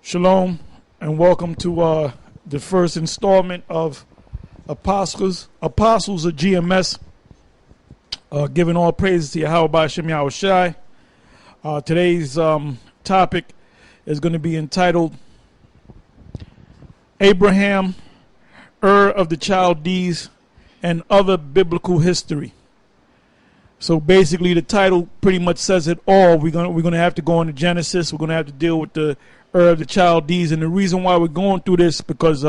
Shalom and welcome to the first installment of Apostles of GMS, giving all praises to Yahweh Hashem Yahweh Shai. Today's topic is going to be entitled Abraham, Ur of the Chaldees, and Other Biblical History. So basically the title pretty much says it all. We're gonna have to go into Genesis. We're going to have to deal with the Ur of the Chaldees, and the reason why we're going through this because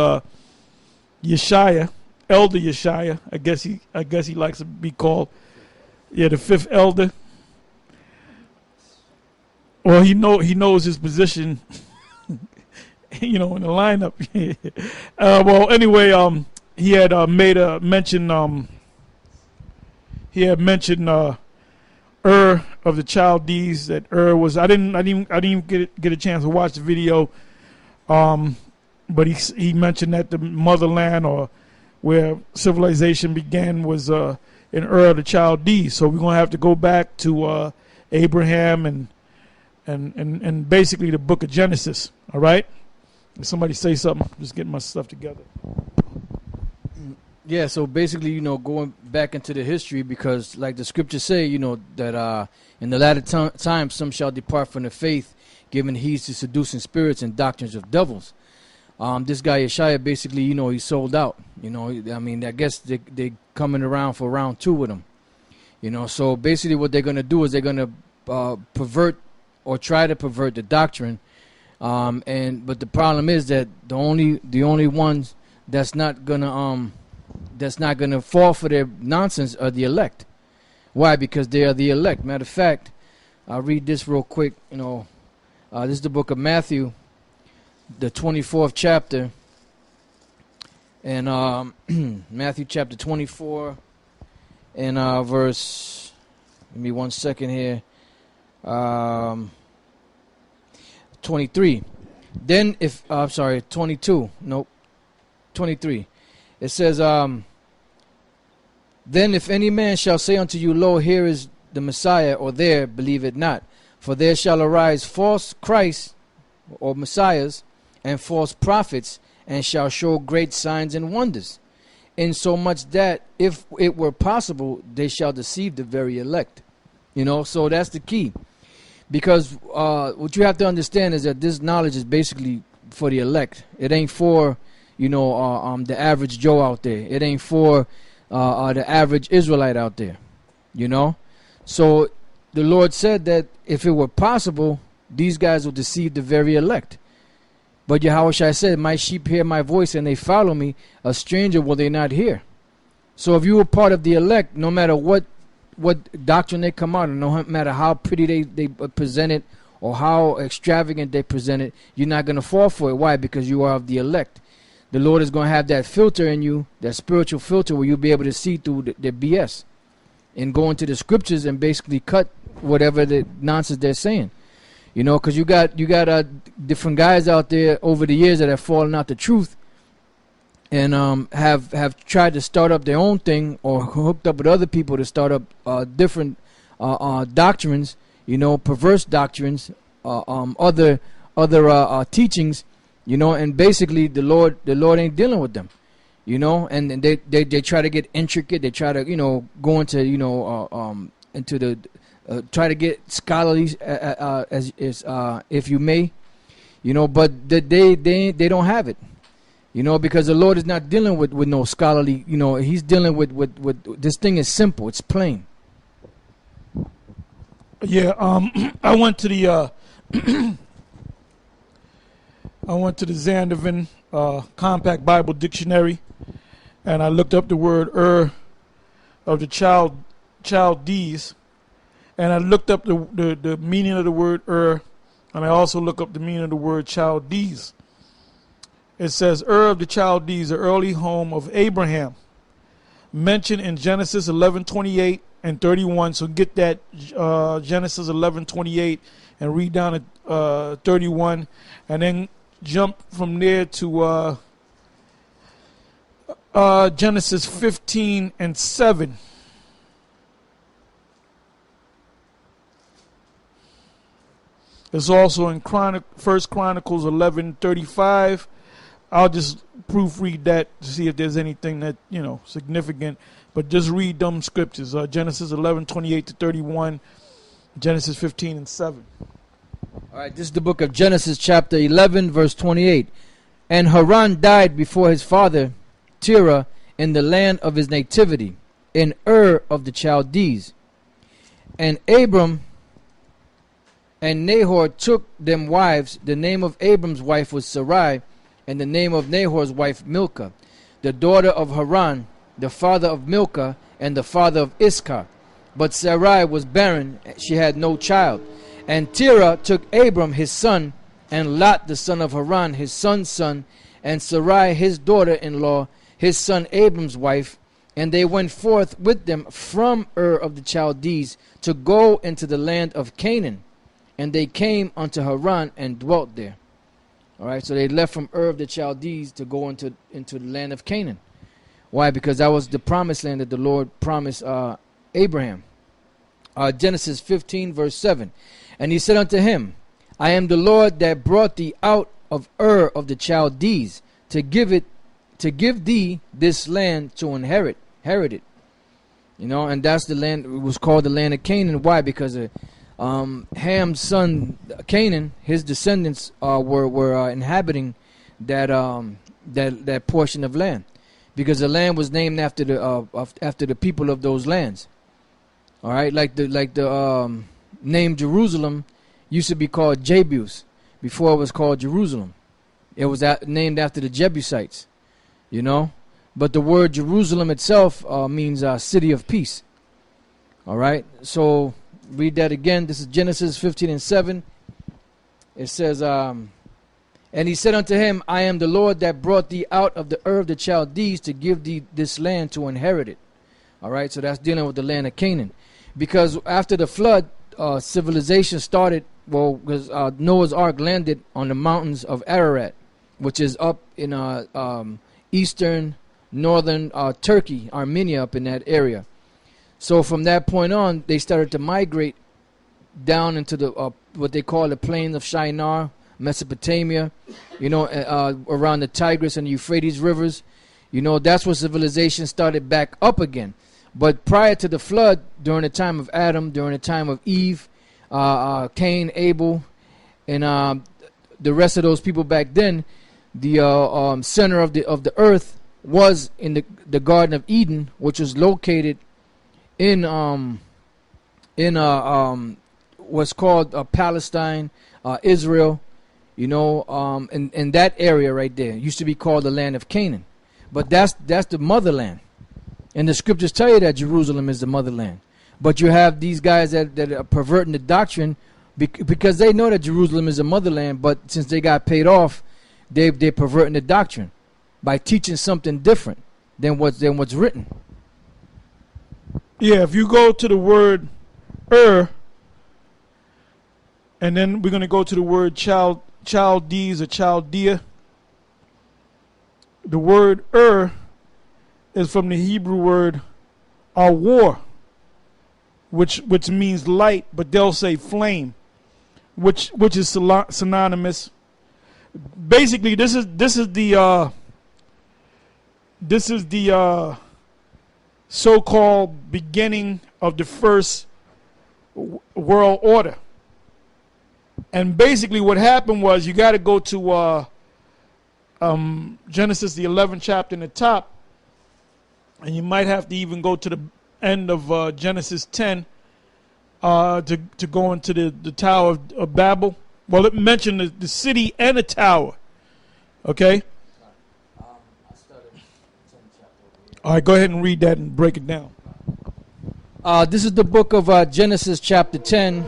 Yeshaya, Elder Yeshaya, I guess he likes to be called, the fifth elder. Well, he knows his position, in the lineup. Well, anyway, he had made a mention. He had mentioned Ur of the Chaldees. That Ur was. I didn't even get a chance to watch the video. But he mentioned that the motherland or where civilization began was in Ur of the Chaldees. So we're gonna have to go back to Abraham and basically the book of Genesis. All right. If somebody say something, just getting my stuff together. Yeah, so basically, going back into the history, because like the scriptures say, that in the latter times some shall depart from the faith, giving heed to seducing spirits and doctrines of devils. This guy Yeshaya basically, he sold out. I guess they coming around for round 2 with him. So basically what they're going to do is they're going to pervert or try to pervert the doctrine. But the problem is that the only ones that's not going to fall for their nonsense are the elect. Why? Because they are the elect. Matter of fact, I'll read this real quick. This is the book of Matthew, the 24th chapter. And Matthew chapter 24 and verse, give me 1 second here. 23. Then if, 22. Nope. 23. It says, then if any man shall say unto you, Lo, here is the Messiah, or there, believe it not. For there shall arise false Christs, or Messiahs, and false prophets, and shall show great signs and wonders, insomuch that, if it were possible, they shall deceive the very elect. So that's the key. Because what you have to understand is that this knowledge is basically for the elect. It ain't for the average Joe out there. It ain't for the average Israelite out there, So the Lord said that if it were possible, these guys will deceive the very elect. But Yahweh Shai said, my sheep hear my voice and they follow me. A stranger will they not hear. So if you were part of the elect, no matter what doctrine they come out, and no matter how pretty they present it or how extravagant they present it, you're not going to fall for it. Why? Because you are of the elect. The Lord is going to have that filter in you, that spiritual filter, where you'll be able to see through the BS and go into the scriptures and basically cut whatever the nonsense they're saying. Because you got different guys out there over the years that have fallen out the truth and have tried to start up their own thing or hooked up with other people to start up different doctrines, perverse doctrines, other teachings. And basically the Lord ain't dealing with them, and they try to get intricate. They try to, go into, into the, try to get scholarly, as if you may, but they don't have it, because the Lord is not dealing with no scholarly, he's dealing with this thing is simple. It's plain. Yeah. I went to the, Zandervan Compact Bible Dictionary, and I looked up the word Ur of the Chaldees, and I looked up the meaning of the word Ur, and I also looked up the meaning of the word Chaldees. It says Ur of the Chaldees, the early home of Abraham, mentioned in Genesis 11:28 and 31. So get that Genesis 11:28 and read down to 31, and then jump from there to Genesis 15 and 7. It's also in First Chronicles 11:35. I'll just proofread that to see if there's anything that, significant. But just read them scriptures. Genesis 11:28-31, Genesis 15:7. All right, this is the book of Genesis chapter 11 verse 28. And Haran died before his father Terah in the land of his nativity, in Ur of the Chaldees. And Abram and Nahor took them wives. The name of Abram's wife was Sarai, and the name of Nahor's wife Milcah, the daughter of Haran, the father of Milcah, and the father of Iscah. But Sarai was barren, she had no child. And Terah took Abram his son, and Lot the son of Haran his son's son, and Sarai his daughter-in-law, his son Abram's wife, and they went forth with them from Ur of the Chaldees to go into the land of Canaan. And they came unto Haran and dwelt there. All right, so they left from Ur of the Chaldees to go into the land of Canaan. Why? Because that was the promised land that the Lord promised Abraham. Genesis 15 verse 7. And he said unto him, I am the Lord that brought thee out of Ur of the Chaldees to give thee this land to inherit it. And that's the land. It was called the land of Canaan. Why? Because Ham's son Canaan, his descendants were inhabiting that portion of land, because the land was named after the people of those lands. All right, like the name Jerusalem used to be called Jebus before it was called Jerusalem. It was named after the Jebusites, But the word Jerusalem itself means city of peace. All right, so read that again. This is Genesis 15:7. It says, and he said unto him, I am the Lord that brought thee out of the Ur of the Chaldees to give thee this land to inherit it. All right, so that's dealing with the land of Canaan. Because after the flood, civilization started, because Noah's Ark landed on the mountains of Ararat, which is up in eastern, northern Turkey, Armenia, up in that area. So from that point on, they started to migrate down into the what they call the plains of Shinar, Mesopotamia, around the Tigris and Euphrates rivers. That's where civilization started back up again. But prior to the flood, during the time of Adam, during the time of Eve, Cain, Abel, and the rest of those people back then, the center of the earth was in the Garden of Eden, which was located in what's called Palestine, Israel, in that area right there used to be called the land of Canaan. But that's the motherland. And the scriptures tell you that Jerusalem is the motherland. But you have these guys that are perverting the doctrine because they know that Jerusalem is the motherland, but since they got paid off, they're perverting the doctrine by teaching something different than what's written. Yeah, if you go to the word Ur, and then we're going to go to the word Chaldees or Chaldea. The word Ur is from the Hebrew word awar, which means light, but they'll say flame, which is synonymous. Basically, this is the so-called beginning of the first world order. And basically what happened was, you got to go to Genesis the 11th chapter in the top, and you might have to even go to the end of Genesis 10 to go into the Tower of Babel. Well, it mentioned the city and the tower. Okay? All right, go ahead and read that and break it down. This is the book of Genesis chapter 10.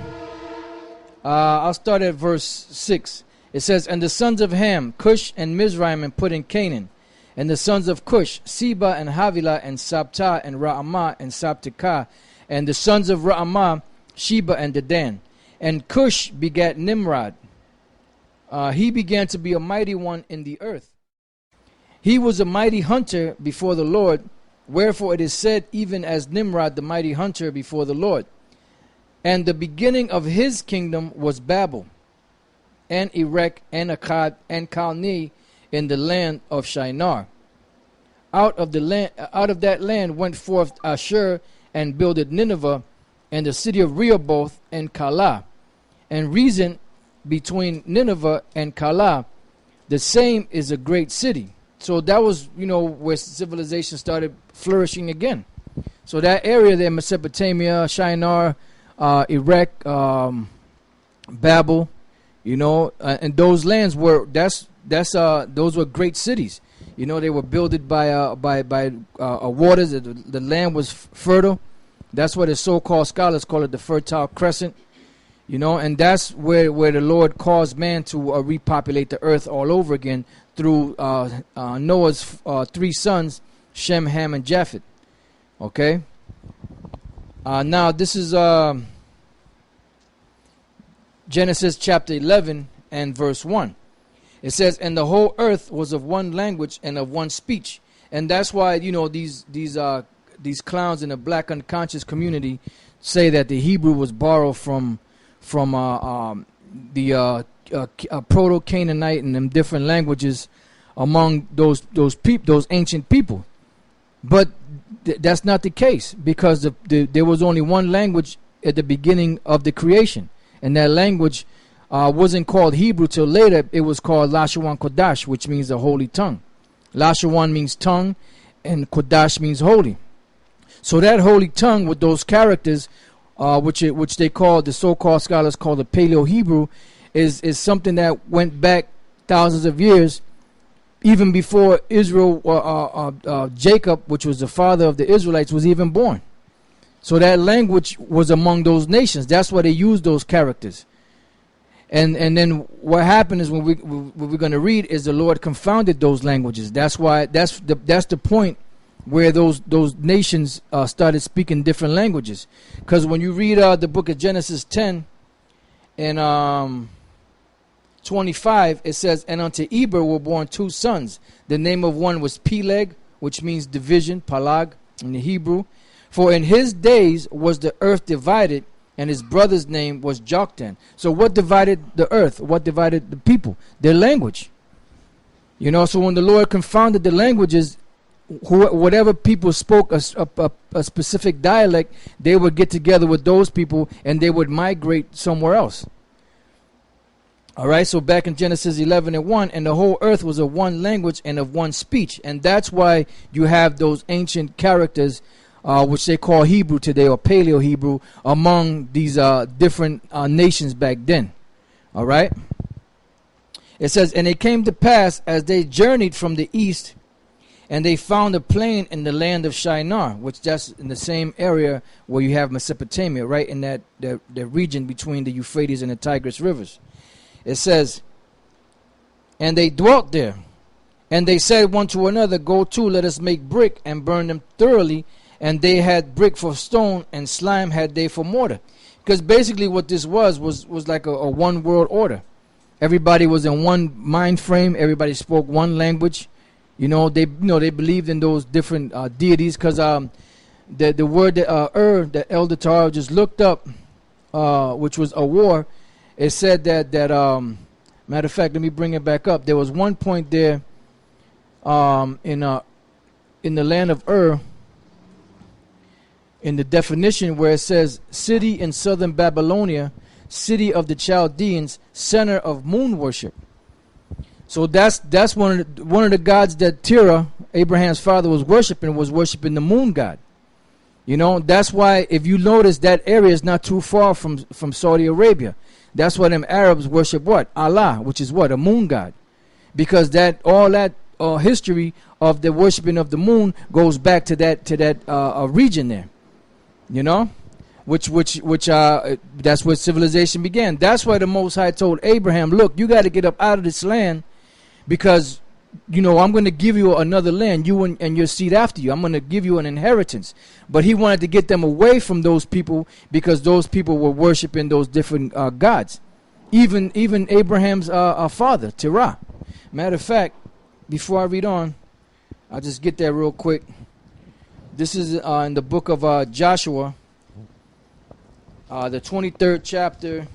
I'll start at verse 6. It says, And the sons of Ham, Cush and Mizraim, and put in Canaan. And the sons of Cush, Seba and Havilah and Sabta and Ra'amah and Sabtekah. And the sons of Ra'amah, Sheba and Dedan. And Cush begat Nimrod. He began to be a mighty one in the earth. He was a mighty hunter before the Lord. Wherefore it is said, even as Nimrod the mighty hunter before the Lord. And the beginning of his kingdom was Babel, and Erech, and Akkad, and Calneh in the land of Shinar. Out of that land went forth Ashur, and builded Nineveh, and the city of Rehoboth, and Calah, and reason between Nineveh and Calah, the same is a great city. So that was, where civilization started flourishing again. So that area there, Mesopotamia, Shinar, Erech, Babel, and those lands those were great cities. They were built by waters. The land was fertile. That's why the so-called scholars call it the Fertile Crescent. And that's where the Lord caused man to repopulate the earth all over again through Noah's 3 sons, Shem, Ham, and Japheth. Okay. Now this is Genesis chapter 11 and verse 1. It says, "And the whole earth was of one language and of one speech." And that's why these clowns in the black unconscious community say that the Hebrew was borrowed from the Proto-Canaanite and them different languages among those ancient people. But that's not the case, because there was only one language at the beginning of the creation, and that language wasn't called Hebrew till later. It was called Lashawan Kodash, which means the holy tongue. Lashawan means tongue, and Kodash means holy. So that holy tongue with those characters, which they call, the so-called scholars call the Paleo-Hebrew, is something that went back thousands of years, even before Israel, Jacob, which was the father of the Israelites, was even born. So that language was among those nations. That's why they used those characters. And then what happened is, what we're going to read is the Lord confounded those languages. That's why that's the point where those nations started speaking different languages. Because when you read the book of Genesis 10 and 25, it says, "And unto Eber were born 2 sons. The name of one was Peleg, which means division, Palag in the Hebrew. For in his days was the earth divided, and his brother's name was Joktan." So what divided the earth? What divided the people? Their language. So when the Lord confounded the languages, whatever people spoke a specific dialect, they would get together with those people and they would migrate somewhere else. All right, so back in Genesis 11 and 1, "And the whole earth was of one language and of one speech." And that's why you have those ancient characters, which they call Hebrew today, or Paleo-Hebrew, among these different nations back then. All right? It says, "And it came to pass, as they journeyed from the east, and they found a plain in the land of Shinar," which that's in the same area where you have Mesopotamia, right in the region between the Euphrates and the Tigris rivers. It says, "And they dwelt there, and they said one to another, Go to, let us make brick, and burn them thoroughly. And they had brick for stone, and slime had they for mortar." Because basically what this was like a one world order. Everybody was in one mind frame. Everybody spoke one language. They believed in those different deities. Because the word that Elder Taro just looked up, which was a war, it said that matter of fact, let me bring it back up. There was one point there in the land of in the definition where it says, "City in southern Babylonia, city of the Chaldeans, center of moon worship." So that's one of the gods that Terah, Abraham's father, was worshiping the moon god. That's why, if you notice, that area is not too far from Saudi Arabia. That's why them Arabs worship what? Allah, which is what? A moon god. Because all that history of the worshiping of the moon goes back to that region there. Which that's where civilization began. That's why the Most High told Abraham, "Look, you got to get up out of this land, because I'm going to give you another land, you and your seed after you. I'm going to give you an inheritance." But he wanted to get them away from those people, because those people were worshiping those different gods. Even Abraham's father, Terah. Matter of fact, before I read on, I'll just get there real quick. This is in the book of Joshua, the 23rd chapter,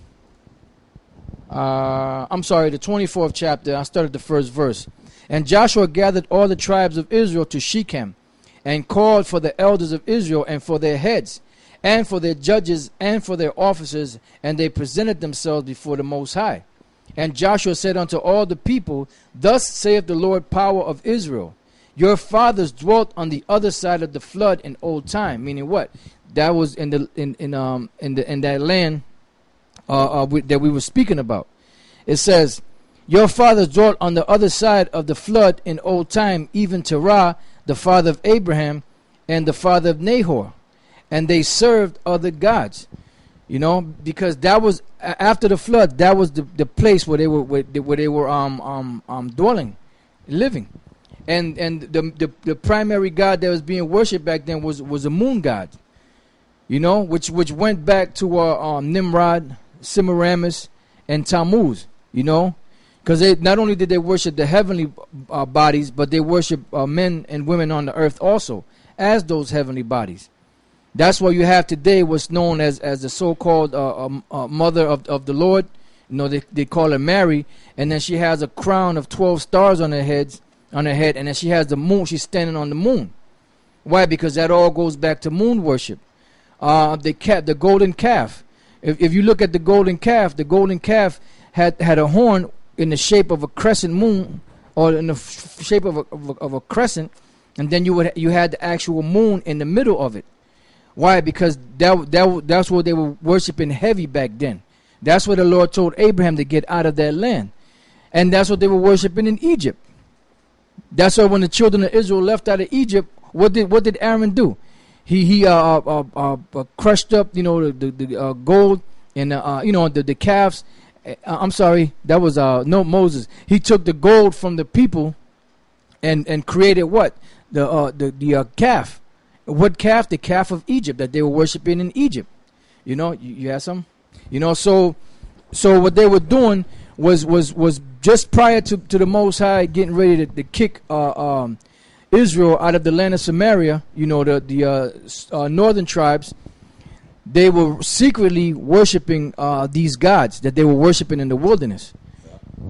I'm sorry, the 24th chapter. I started the first verse. And Joshua gathered all the tribes of Israel to Shechem, and called for the elders of Israel, and for their heads, and for their judges, and for their officers, and they presented themselves before the Most High. And Joshua said unto all the people, Thus saith the Lord power of Israel, your fathers dwelt on the other side of the flood in old time. Meaning what? That was in that land that we were speaking about. It says, your fathers dwelt on the other side of the flood in old time, even Terah, the father of Abraham, and the father of Nahor, and they served other gods. You know, because that was after the flood. That was the place where they were dwelling, living, and the primary god that was being worshipped back then was a moon god. You know, which went back to Nimrod, Semiramis, and Tammuz. You know, because they not only did they worship the heavenly bodies, but they worship men and women on the earth also as those heavenly bodies. That's why you have today what's known as the so-called mother of the Lord. You know, they call her Mary, and then she has a crown of 12 stars on her head, and then she has the moon. She's standing on the moon. Why? Because that all goes back to moon worship. The golden calf. If you look at the golden calf had a horn in the shape of a crescent moon, or in the shape of a crescent, and then you had the actual moon in the middle of it. Why? Because that's what they were worshiping heavy back then. That's what the Lord told Abraham to get out of that land, and that's what they were worshiping in Egypt. That's why when the children of Israel left out of Egypt, what did Aaron do? He crushed up, you know, the gold and the calves. I'm sorry, that was Moses. He took the gold from the people and created what? The calf. What calf? The calf of Egypt that they were worshiping in Egypt. You know, you have some? You know, so what they were doing was just prior to the Most High getting ready to kick Israel out of the land of Samaria, you know, the northern tribes, they were secretly worshiping these gods that they were worshiping in the wilderness.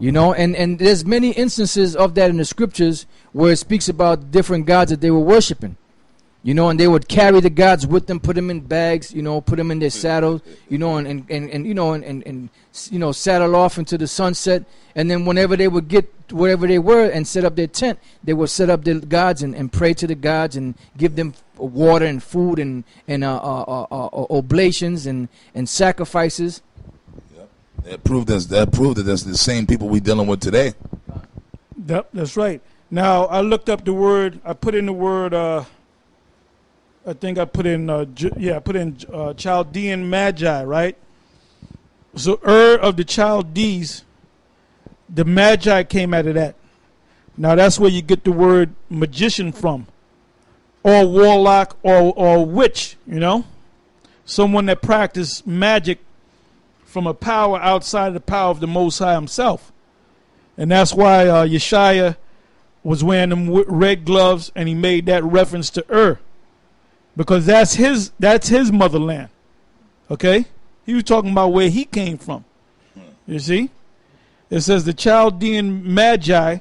You know, and there's many instances of that in the scriptures where it speaks about different gods that they were worshiping. You know, and they would carry the gods with them, put them in bags, you know, put them in their saddles, you know, and saddle off into the sunset. And then whenever they would get wherever they were and set up their tent, they would set up their gods and pray to the gods and give them water and food and oblations and sacrifices. Yep. That proved that that's the same people we dealing with today. Yep, that's right. Now I looked up the word. I put in the word. I think I put in Chaldean Magi, right? So of the Chaldees, the Magi came out of that. Now that's where you get the word magician from, or warlock, or witch. You know, someone that practiced magic from a power outside of the power of the Most High Himself, and that's why Yeshaya was wearing them red gloves, and he made that reference to because that's his motherland. Okay, he was talking about where he came from. You see, it says the Chaldean Magi,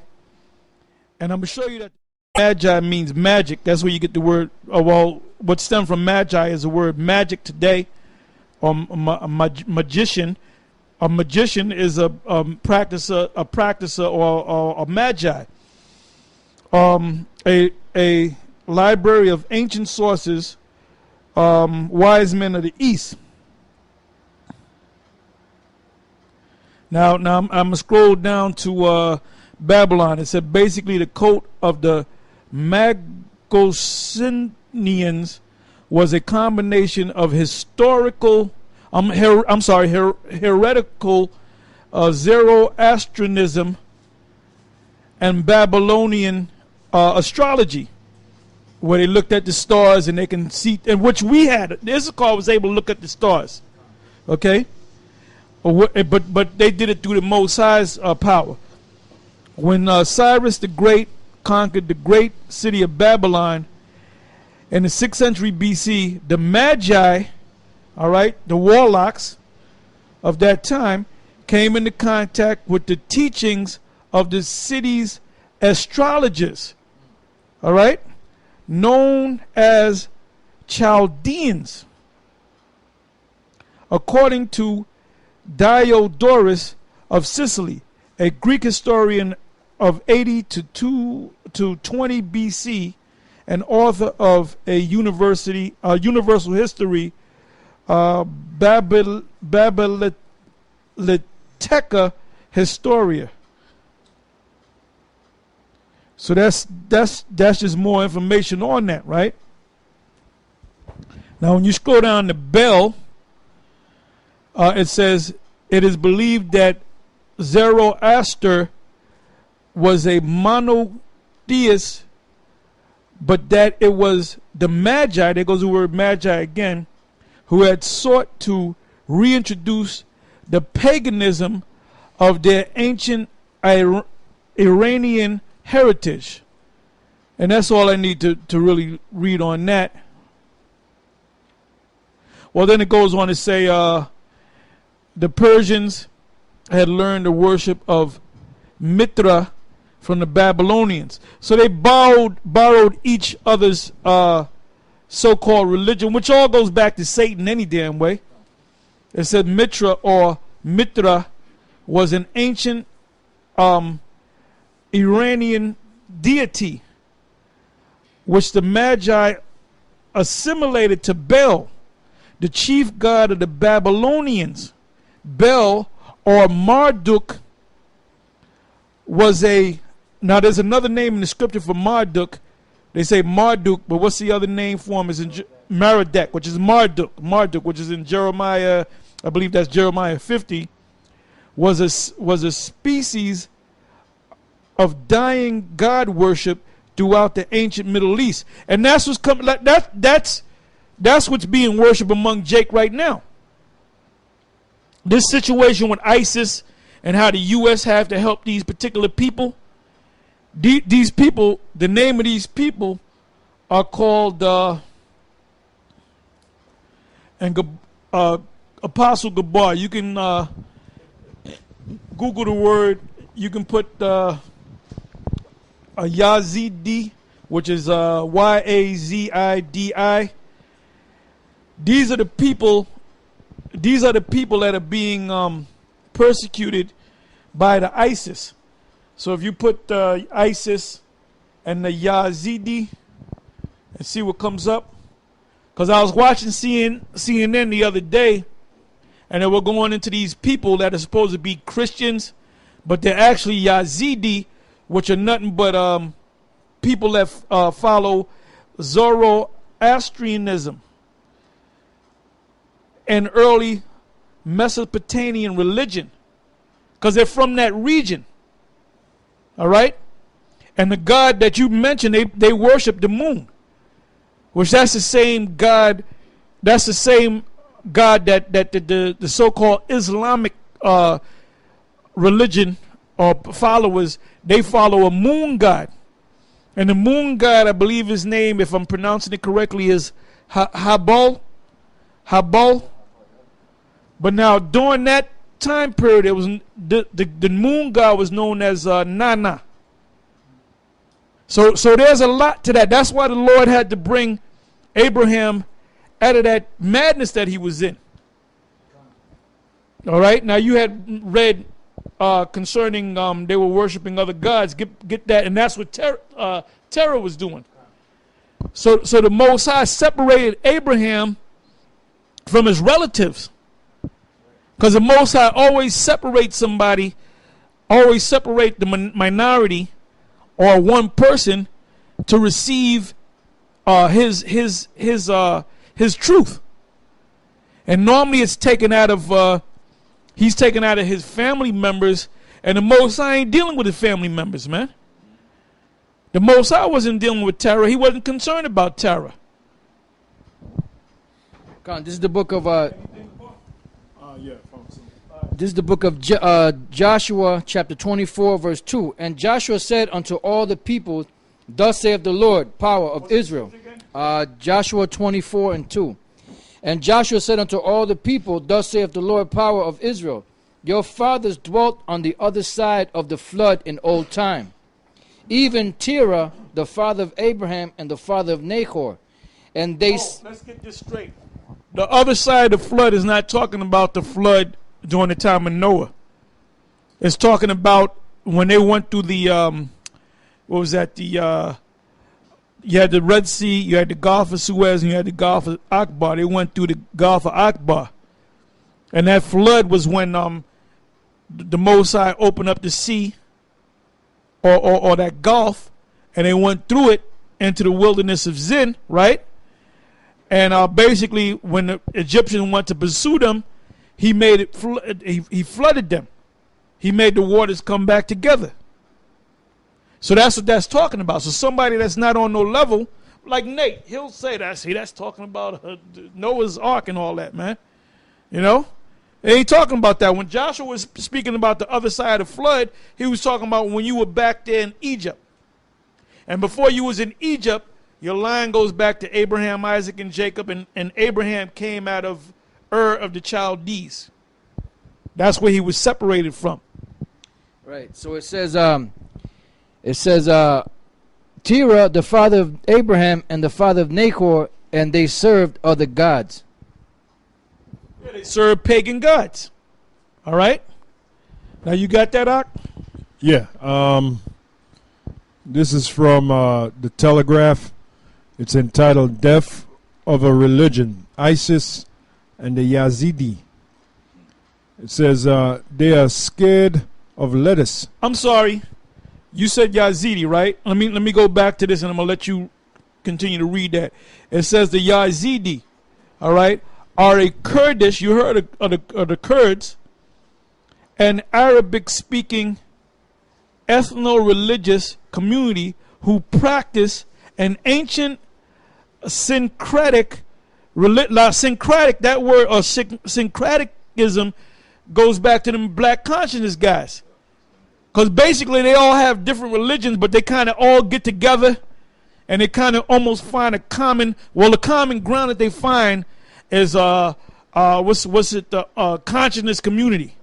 and I'm gonna show you that Magi means magic. That's where you get the word. What stemmed from Magi is the word magic today, or magician. A magician is a practicer, or a magi. A library of ancient sources, wise men of the East. Now I'm going to scroll down to Babylon. It said basically the coat of the Magosinians was a combination of heretical Zoroastrianism and Babylonian astrology, where they looked at the stars and they can see, and which we had. Issachar was able to look at the stars, okay? But they did it through the Most High's power. When Cyrus the Great conquered the great city of Babylon in the 6th century BC, the Magi, all right, the warlocks of that time, came into contact with the teachings of the city's astrologers, all right, known as Chaldeans. According to Diodorus of Sicily, a Greek historian of 80 to 20 BC, and author of a universal history, Babylonica Historia. So that's just more information on that, right? Now, when you scroll down to Bel, it says it is believed that Zoroaster was a monotheist, but that it was the Magi, there goes the word Magi again, who had sought to reintroduce the paganism of their ancient Iranian heritage. And that's all I need to really read on that. Well, then it goes on to say the Persians had learned the worship of Mithra from the Babylonians. So they borrowed each other's so-called religion, which all goes back to Satan any damn way. It said Mithra or Mithra was an ancient Iranian deity, which the Magi assimilated to Bel, the chief god of the Babylonians. Bel or Marduk was now there's another name in the scripture for Marduk. They say Marduk, but what's the other name for him? Is in Merodach, which is Marduk, which is in Jeremiah, I believe that's Jeremiah 50, was a species of dying god worship throughout the ancient Middle East. And that's what's coming, that's what's being worshipped among Jake right now. This situation with ISIS and how the U.S. have to help these particular people. These people, the name of these people are called Apostle Gabar. You can Google the word. You can put a Yazidi, which is Yazidi. These are the people that are being persecuted by the ISIS. So if you put ISIS and the Yazidi and see what comes up. Because I was watching CNN the other day, and they were going into these people that are supposed to be Christians, but they're actually Yazidi, which are nothing but people that follow Zoroastrianism and early Mesopotamian religion, because they're from that region. All right? And the god that you mentioned, they worship the moon, which that's the same god that the so-called Islamic religion or followers, they follow a moon god. And the moon god, I believe his name, if I'm pronouncing it correctly, is Habal. But now during that time period, it was the moon god was known as Nana. So there's a lot to that. That's why the Lord had to bring Abraham out of that madness that he was in. All right. Now you had read concerning they were worshiping other gods. Get that, and that's what Terah was doing. So the Most High separated Abraham from his relatives. Because the Most High always separates somebody, always separate the minority or one person to receive his truth. And normally it's taken out of he's taken out of his family members, and the Most High ain't dealing with his family members, man. The Most High wasn't dealing with terror. He wasn't concerned about terror. This is the book of This is the book of Joshua, chapter 24, verse 2. And Joshua said unto all the people, Thus saith the Lord, power of Israel. Joshua 24 and 2. And Joshua said unto all the people, Thus saith the Lord, power of Israel. Your fathers dwelt on the other side of the flood in old time. Even Terah, the father of Abraham and the father of Nahor. And they... let's get this straight. The other side of the flood is not talking about the flood during the time of Noah. It's talking about when they went through the, what was that? You had the Red Sea, you had the Gulf of Suez, and you had the Gulf of Akbar. They went through the Gulf of Akbar. And that flood was when the Most High opened up the sea or that Gulf, and they went through it into the wilderness of Zin, right? And basically, when the Egyptians went to pursue them, he made it. He flooded them. He made the waters come back together. So that's what that's talking about. So somebody that's not on no level, like Nate, he'll say that. See, that's talking about Noah's Ark and all that, man. You know? They ain't talking about that. When Joshua was speaking about the other side of the flood, he was talking about when you were back there in Egypt. And before you was in Egypt, your line goes back to Abraham, Isaac, and Jacob, and Abraham came out of Ur of the Chaldees. That's where he was separated from. Right. So it says, Terah, the father of Abraham and the father of Nahor, and they served other gods. Yeah, they served pagan gods. All right? Now you got that, Ak? Yeah. This is from the Telegraph. It's entitled Death of a Religion, ISIS and the Yazidi. It says they are scared of lettuce. I'm sorry. You said Yazidi, right? Let me go back to this, and I'm going to let you continue to read that. It says the Yazidi, all right, are a Kurdish, you heard of the Kurds, an Arabic-speaking ethno-religious community who practice an ancient syncretic, that word, or syncretism, goes back to them black consciousness guys. Because basically they all have different religions, but they kind of all get together and they kind of almost find a common, well, the common ground that they find is, the consciousness community.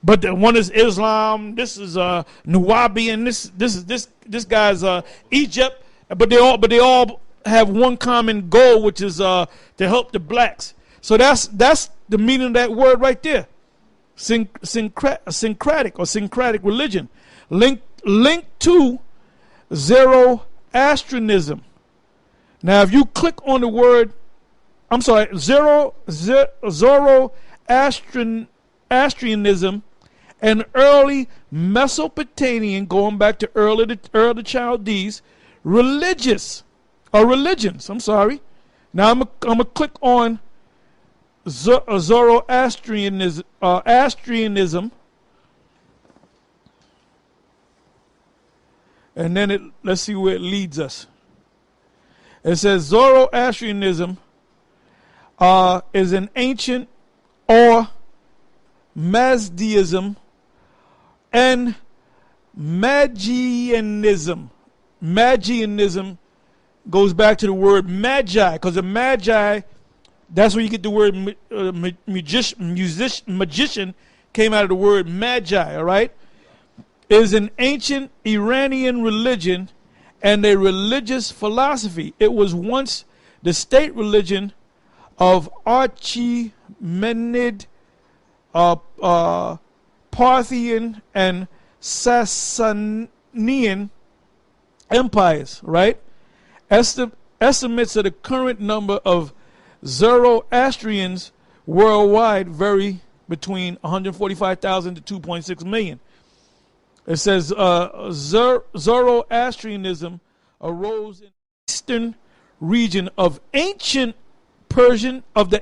But the one is Islam, this is Nuwabi, and this guy's Egypt, but they all have one common goal, which is to help the blacks. So that's the meaning of that word right there. Syncretic or syncretic religion, linked to Zoroastrianism. Now, if you click on the word, I'm sorry, Zoroastrianism, an early Mesopotamian, going back to early Chaldees, religions. I'm sorry. Now I'm gonna click on Zoroastrianism, and then let's see where it leads us. It says Zoroastrianism is an ancient or Mazdaism and Magianism. Magianism goes back to the word magi, because the magi, that's where you get the word magician, came out of the word magi, all right? It is an ancient Iranian religion and a religious philosophy. It was once the state religion of Achaemenid, Parthian, and Sasanian empires, right? Estimates of the current number of Zoroastrians worldwide vary between 145,000 to 2.6 million. It says Zoroastrianism arose in the eastern region of the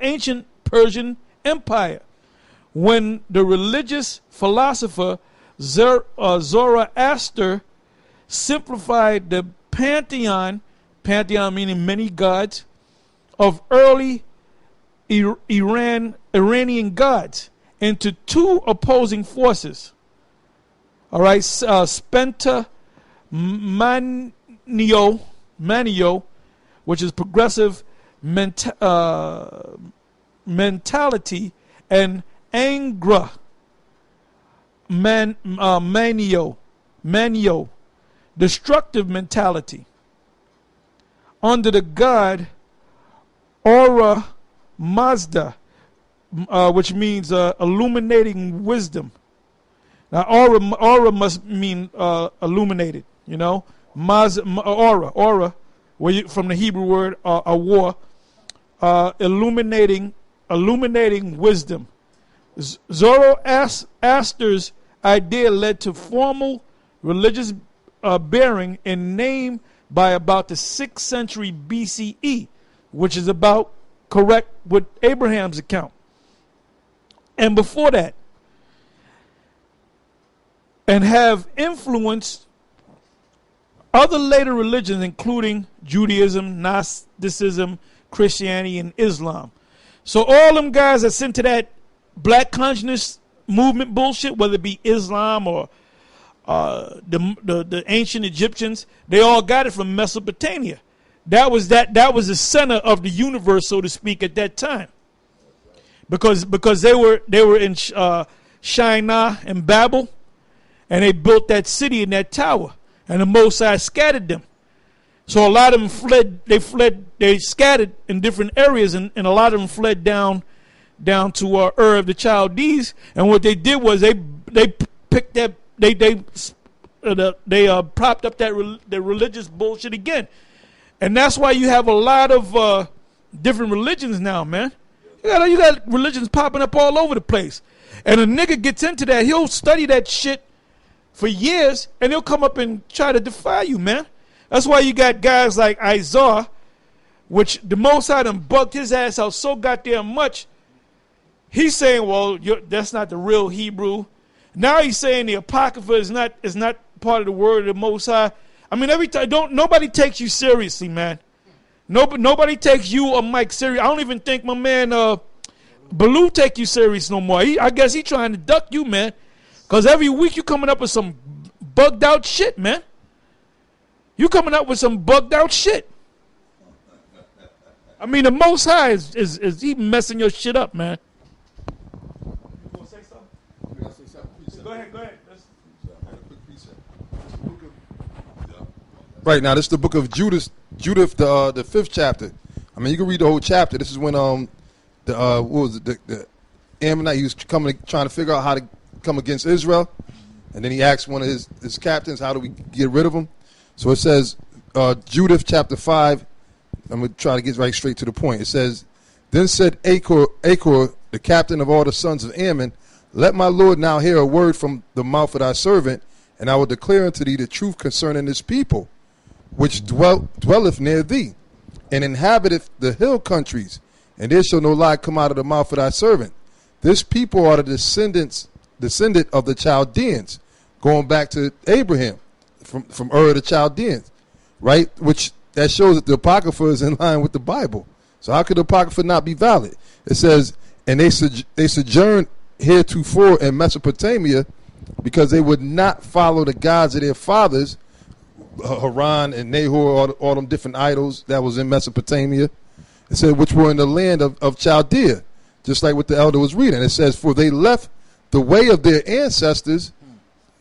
ancient Persian Empire, when the religious philosopher Zoroaster simplified the pantheon meaning many gods, of early Iranian gods into two opposing forces. All right, Spenta Manio, which is progressive mentality, and Angra, manio, destructive mentality, under the god Aura Mazda, which means illuminating wisdom. Now, aura must mean illuminated, you know. Aura, from the Hebrew word awar, illuminating wisdom. Zoroaster's idea led to formal religious bearing in name by about the 6th century BCE, which is about correct with Abraham's account. And before that, and have influenced other later religions, including Judaism, Gnosticism, Christianity, and Islam. So all them guys that's into that black consciousness movement bullshit, whether it be Islam or the ancient Egyptians, they all got it from Mesopotamia. That was the center of the universe, so to speak, at that time. Because they were in Shinar and Babel, and they built that city and that tower, and the Most High scattered them. So a lot of them fled. They scattered in different areas, and a lot of them fled down to Ur of the Chaldees. And what they did was they picked that they propped up the religious bullshit again, and that's why you have a lot of different religions now, man. You got religions popping up all over the place, and a nigga gets into that, he'll study that shit for years, and he'll come up and try to defy you, man. That's why you got guys like Isaiah, which the Most High done bugged his ass out so goddamn much. He's saying, well, that's not the real Hebrew. Now he's saying the Apocrypha is not part of the word of the Most High. I mean, every time, nobody takes you seriously, man. Nobody takes you or Mike serious. I don't even think my man Baloo take you serious no more. I guess he trying to duck you, man. Because every week you coming up with some bugged out shit, man. You coming up with some bugged out shit. I mean, the Most High is he messing your shit up, man. You want to say something? Go ahead. Right now, this is the book of Judith, the 5th chapter. I mean, you can read the whole chapter. This is when the Ammonite, he was trying to figure out how to come against Israel, and then he asked one of his captains, how do we get rid of him? So it says, Judith chapter 5, I'm going to try to get right straight to the point. It says, then said Achor, the captain of all the sons of Ammon, let my Lord now hear a word from the mouth of thy servant, and I will declare unto thee the truth concerning this people, which dwelleth near thee, and inhabiteth the hill countries, and there shall no lie come out of the mouth of thy servant. This people are the descendant of the Chaldeans, going back to Abraham, from Ur of the Chaldeans, right? Which that shows that the Apocrypha is in line with the Bible. So how could the Apocrypha not be valid? It says, and they sojourned heretofore in Mesopotamia, because they would not follow the gods of their fathers, Haran and Nahor, all them different idols that was in Mesopotamia. It said, which were in the land of Chaldea, just like what the elder was reading. It says, for they left the way of their ancestors,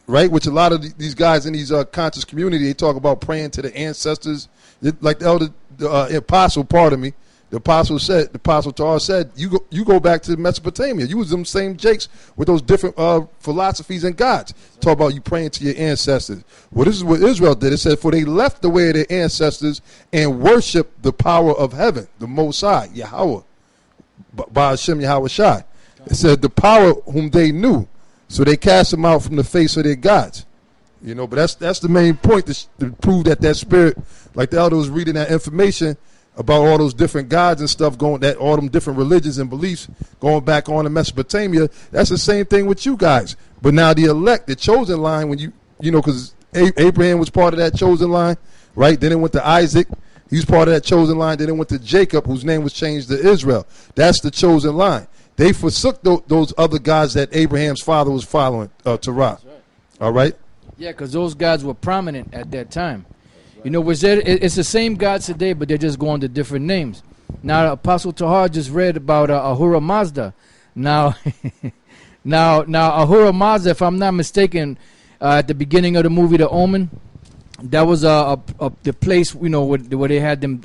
right, which a lot of these guys in these conscious community, they talk about praying to the ancestors. Like the elder, the apostle, pardon me, the apostle Tahar said, you go back to Mesopotamia. You was them same jakes with those different philosophies and gods. Talk about you praying to your ancestors. Well, this is what Israel did. It said, for they left the way of their ancestors and worshiped the power of heaven, the Most High, Yahweh, by Hashem Yahweh Shai. It said the power whom they knew. So they cast them out from the face of their gods. You know, but that's the main point to prove that spirit, like the elder was reading that information about all those different gods and stuff all them different religions and beliefs going back on to Mesopotamia. That's the same thing with you guys. But now the elect, the chosen line, when you know, because Abraham was part of that chosen line, right? Then it went to Isaac. He was part of that chosen line. Then it went to Jacob, whose name was changed to Israel. That's the chosen line. They forsook those other gods that Abraham's father was following, Terah. Right. All right? Yeah, because those gods were prominent at that time. You know, it's the same gods today, but they're just going to different names. Now, Apostle Tahar just read about Ahura Mazda. Now, Now, Ahura Mazda, if I'm not mistaken, at the beginning of the movie The Omen, that was the place, you know, where they had them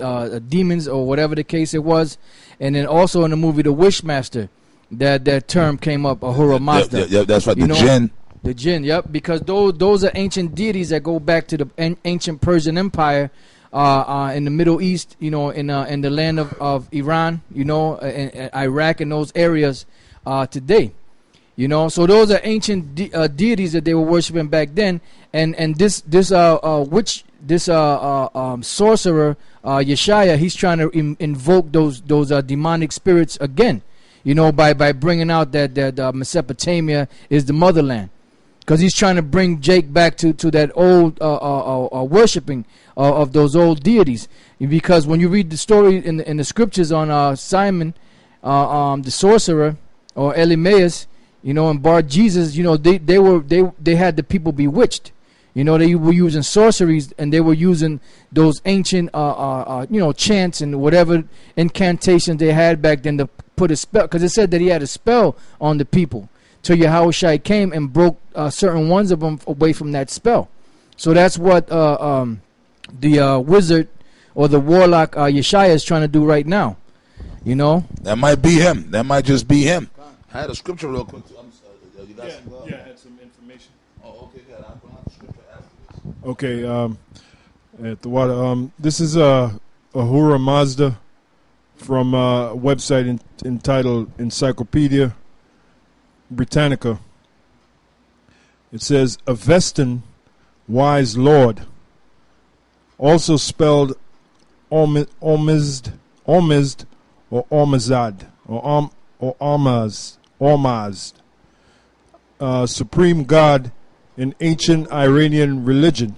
demons or whatever the case it was. And then also in the movie The Wishmaster, that term came up, Ahura Mazda. Yeah, that's right. You The know, jinn. The jinn, yep, because those are ancient deities that go back to the ancient Persian Empire in the Middle East, you know, in the land of Iran, you know, and Iraq and those areas today. You know, so those are ancient deities that they were worshiping back then, and this sorcerer Yeshaya, he's trying to invoke those demonic spirits again, you know, by bringing out that Mesopotamia is the motherland, because he's trying to bring Jake back to that old worshiping of those old deities, because when you read the story in the scriptures on Simon, the sorcerer, or Elimaeus, you know, and Bar Jesus, you know, they had the people bewitched. You know, they were using sorceries, and they were using those ancient, you know, chants and whatever incantations they had back then to put a spell. Because it said that he had a spell on the people till Yahushua came and broke certain ones of them away from that spell. So that's what the wizard or the warlock Yeshaya is trying to do right now. You know, that might be him. That might just be him. I had a scripture real quick. You got some, I had some information. Oh, okay, good. I'll bring out the scripture after this. Okay, at the water. This is Ahura Mazda from a website entitled Encyclopedia Britannica. It says Avestan, wise lord, also spelled Ormazd or Ormazad or Ormazd, supreme god in ancient Iranian religion,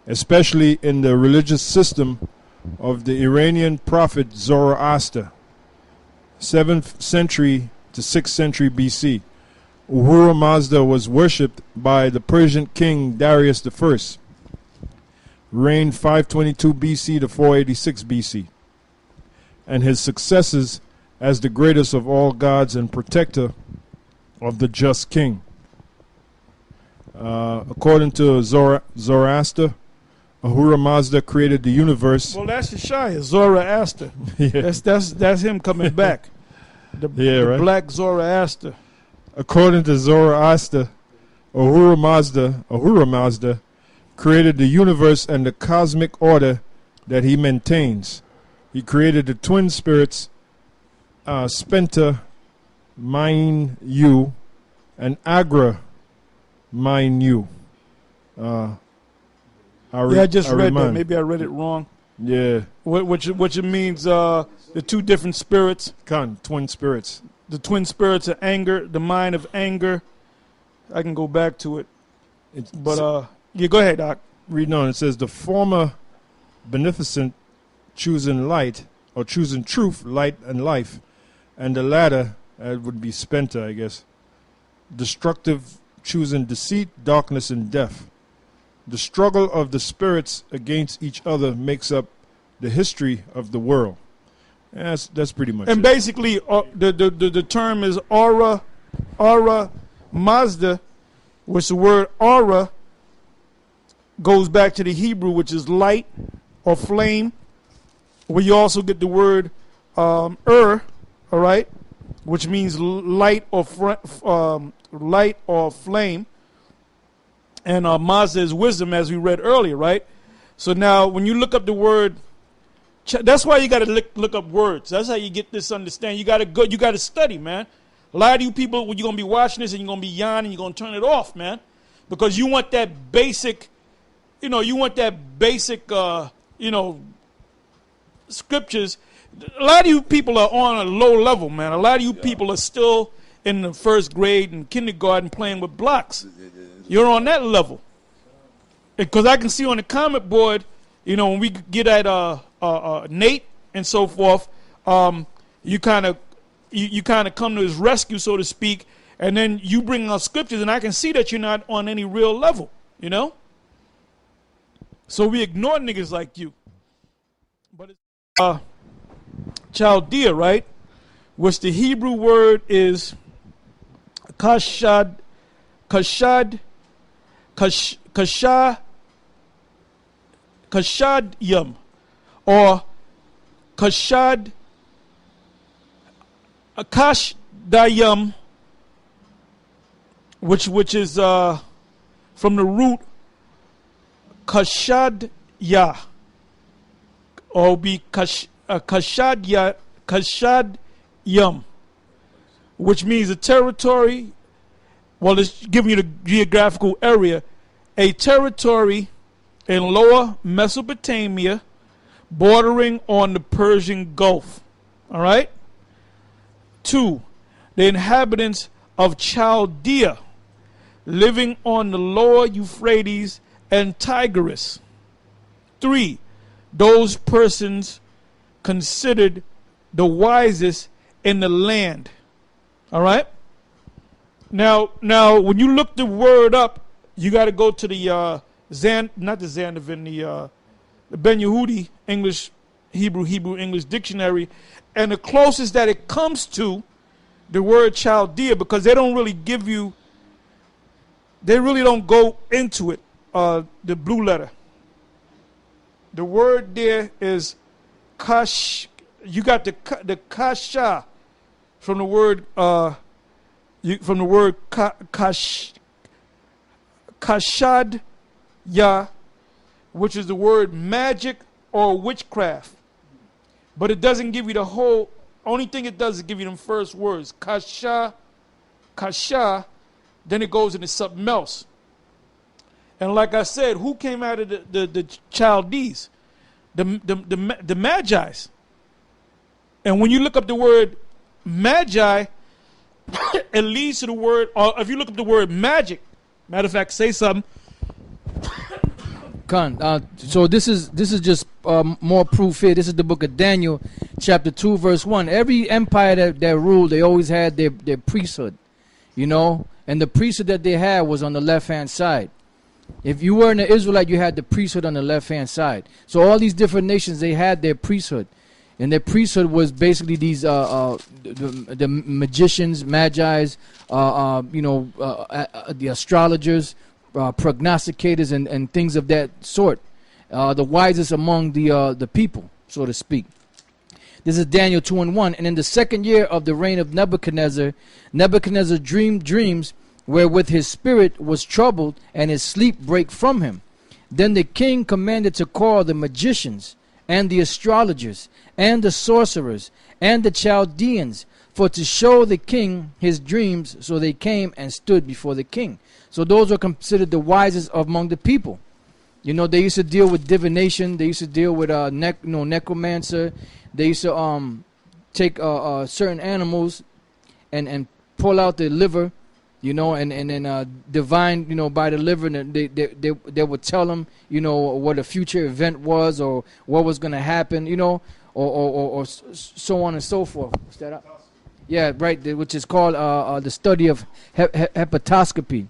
especially in the religious system of the Iranian prophet Zoroaster, 7th century to 6th century BC. Ahura Mazda was worshipped by the Persian king Darius I, reigned 522 BC to 486 BC, and his successors as the greatest of all gods and protector of the just king. According to Zoroaster, Ahura Mazda created the universe. Well, that's Yeshaya, Zoroaster. Yeah. That's him coming back. The right. Black Zoroaster. According to Zoroaster, Ahura Mazda created the universe and the cosmic order that he maintains. He created the twin spirits, Spenta, Mine Yu, and Agra, Mine Yu. I just read that. Maybe I read it wrong. Yeah. Which it means the two different spirits. Twin spirits. The twin spirits of anger, the mind of anger. I can go back to it. Yeah, go ahead, Doc. Reading on, it says the former beneficent choosing light, or choosing truth, light, and life, and the latter would be Spenta, I guess. Destructive, choosing deceit, darkness, and death. The struggle of the spirits against each other makes up the history of the world. That's pretty much and it. Basically, the term is aura Mazda, which the word aura goes back to the Hebrew, which is light or flame, where you also get the word all right, which means light or flame, and Mazda is wisdom, as we read earlier, right? So now, when you look up the word, that's why you got to look up words. That's how you get this understanding. You got to study, man. A lot of you people, when you're gonna be watching this and you're gonna be yawning, you're gonna turn it off, man, because you want that basic, scriptures. A lot of you people are on a low level, man. A lot of you people are still in the first grade and kindergarten playing with blocks. You're on that level. Because I can see on the comment board, when we get at Nate and so forth, you kind of come to his rescue, so to speak, and then you bring out scriptures, and I can see that you're not on any real level, So we ignore niggas like you. But it's Chaldea, right? Which the Hebrew word is Kashad, Kashad, Kashadyam, or Kashad, Kashdayam, which is from the root Kashadya, or be Kashadyam, which means a territory. Well, it's giving you the geographical area, a territory in lower Mesopotamia bordering on the Persian Gulf. All right? 2. The inhabitants of Chaldea living on the lower Euphrates and Tigris. 3. Those persons considered the wisest in the land. All right? Now, when you look the word up, you got to go to the not the Zandavin, the Ben Yehudi English Hebrew English dictionary, and the closest that it comes to the word Chaldea, because they don't really give you, they really don't go into it. The blue letter. The word there is kash. You got the kasha from the word kashad ya, which is the word magic or witchcraft. But it doesn't give you the whole. Only thing it does is give you them first words. Kasha, then it goes into something else. And like I said, who came out of the Chaldees? The Magi's. And when you look up the word Magi, it leads to the word, or if you look up the word magic, matter of fact, say something. So this is just more proof here. This is the book of Daniel, chapter 2, verse 1. Every empire that ruled, they always had their priesthood, you know, and the priesthood that they had was on the left-hand side. If you were an Israelite, you had the priesthood on the left-hand side. So all these different nations, they had their priesthood. And their priesthood was basically these the magicians, magi's, the astrologers, prognosticators, and things of that sort. The wisest among the people, so to speak. This is Daniel 2:1. And in the second year of the reign of Nebuchadnezzar, Nebuchadnezzar dreamed dreams wherewith his spirit was troubled, and his sleep brake from him. Then the king commanded to call the magicians, and the astrologers, and the sorcerers, and the Chaldeans, for to show the king his dreams. So they came and stood before the king. So those are considered the wisest among the people. You know, they used to deal with divination. They used to deal with necromancer. They used to take certain animals and pull out the liver, you know, and then divine, you know, by the liver, and they would tell them, you know, what a future event was, or what was going to happen, you know, or so on and so forth. What's that up? Yeah, right. Which is called the study of hepatoscopy,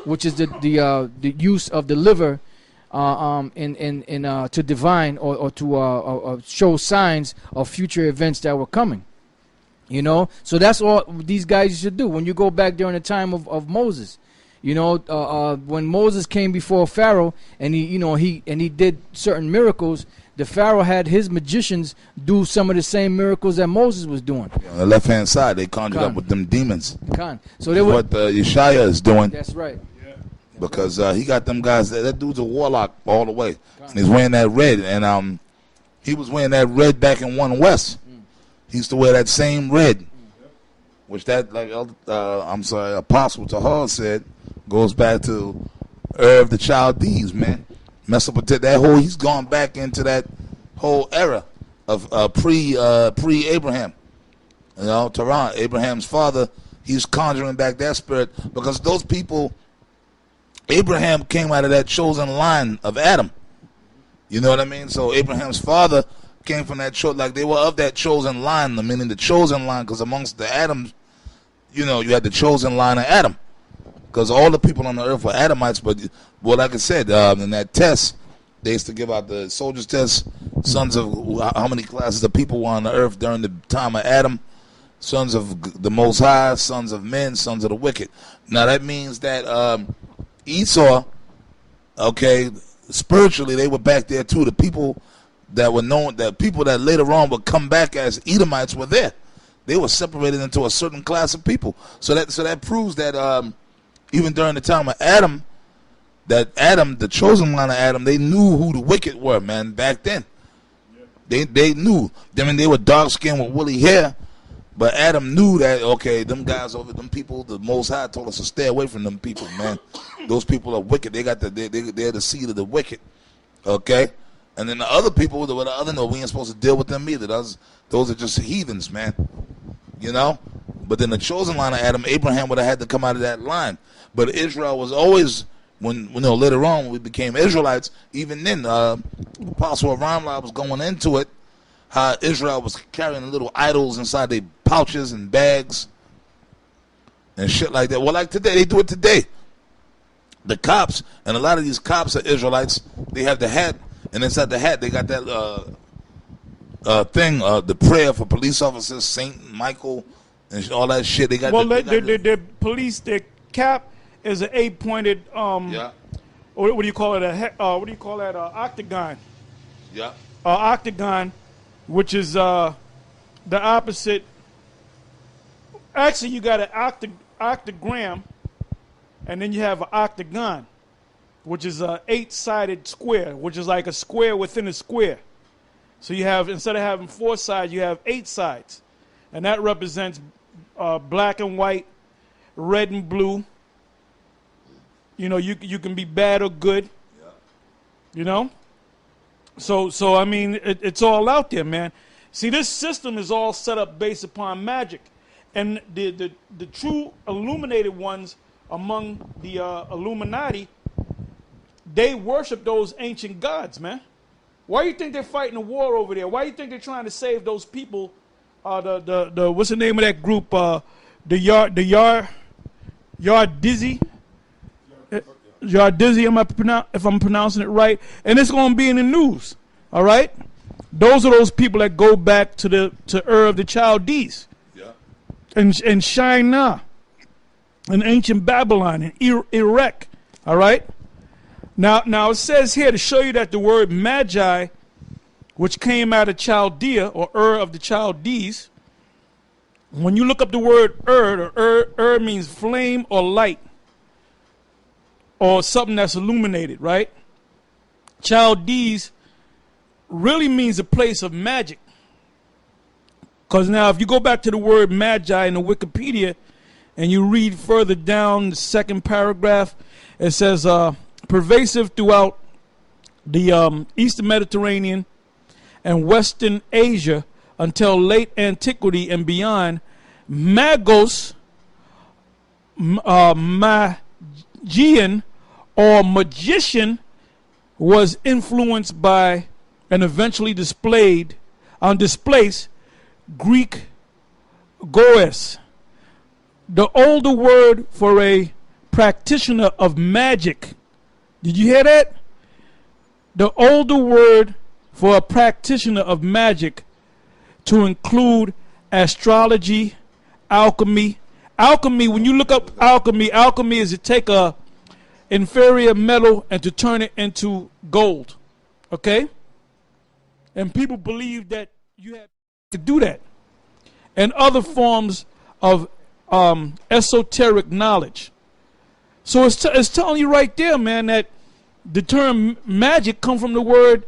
which is the use of the liver to divine or to show signs of future events that were coming. You know, so that's all these guys used to do. When you go back during the time of Moses, you know, when Moses came before Pharaoh and he did certain miracles, the Pharaoh had his magicians do some of the same miracles that Moses was doing. On the left hand side, they conjured up with them demons. So they were what Yeshaya is doing. That's right. Because he got them guys. That dude's a warlock all the way, and he's wearing that red. And he was wearing that red back in 1 West. He used to wear that same red, which Apostle Tahar said goes back to the Chaldees, man. Mesopotamia, he's gone back into that whole era of pre-Abraham. You know, Tehran, Abraham's father, he's conjuring back that spirit, because those people, Abraham came out of that chosen line of Adam. You know what I mean? So Abraham's father came from that like they were of that chosen line, meaning the chosen line, because amongst the Adams, you know, you had the chosen line of Adam, because all the people on the earth were Adamites. But like I said, in that test, they used to give out the soldiers test, sons of how many classes of people were on the earth during the time of Adam, Sons of the Most High, sons of men, sons of the wicked. Now that means that Esau, okay, spiritually they were back there too. The people that were known, that people that later on would come back as Edomites were there. They were separated into a certain class of people. So that proves that even during the time of Adam, the chosen line of Adam, they knew who the wicked were, man, back then. They knew. I mean, they were dark skinned with woolly hair, but Adam knew that, okay, them guys over them people, the Most High told us to stay away from them people, man. Those people are wicked. They're the seed of the wicked. Okay? And then the other people, we ain't supposed to deal with them either. Those are just heathens, man. You know? But then the chosen line of Adam, Abraham would have had to come out of that line. But Israel was always, when later on when we became Israelites, even then, Apostle Ramla was going into it, how Israel was carrying little idols inside their pouches and bags and shit like that. Well, like today, they do it today. The cops, and a lot of these cops are Israelites, they have the hat, and inside the hat they got that thing, the prayer for police officers, Saint Michael, and all that shit. They got. Well, their police, their cap is an 8-pointed. Yeah. What do you call it? What do you call that? Octagon. Yeah. Octagon, which is the opposite. Actually, you got an octagram, and then you have an octagon, which is a 8-sided square, which is like a square within a square. So you have, instead of having 4 sides, you have 8 sides, and that represents black and white, red and blue. You know, you can be bad or good. Yeah. You know. So I mean, it's all out there, man. See, this system is all set up based upon magic, and the true illuminated ones among the Illuminati, they worship those ancient gods, man. Why do you think they're fighting a war over there? Why do you think they're trying to save those people? The what's the name of that group? Yardizzi, if I'm pronouncing it right, and it's going to be in the news. All right, those are those people that go back to Ur of the Chaldees, yeah, and Shinar, and ancient Babylon, and Iraq. All right. Now it says here to show you that the word Magi, which came out of Chaldea or Ur of the Chaldees, when you look up the word Ur means flame or light, or something that's illuminated, right? Chaldees really means a place of magic. Because now if you go back to the word Magi in the Wikipedia and you read further down the second paragraph, it says pervasive throughout the Eastern Mediterranean and Western Asia until late antiquity and beyond, Magos, Magian, or magician was influenced by and eventually displaced Greek goes. The older word for a practitioner of magic. Did you hear that? The older word for a practitioner of magic to include astrology, alchemy. Alchemy, when you look up alchemy is to take a inferior metal and to turn it into gold. Okay? And people believe that you have to do that. And other forms of esoteric knowledge. So it's telling you right there, man, that the term magic come from the word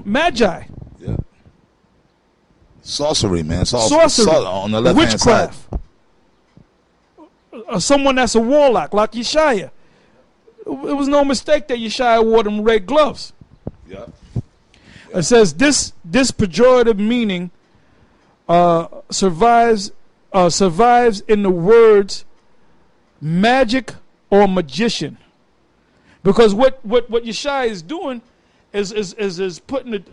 magi. Yeah. Sorcery, man. Sorcery. On the left hand side. Someone that's a warlock, like Yeshaya. It was no mistake that Yeshaya wore them red gloves. Yeah. It says this pejorative meaning survives in the words magic or magician, because what Yeshaya is doing is putting it,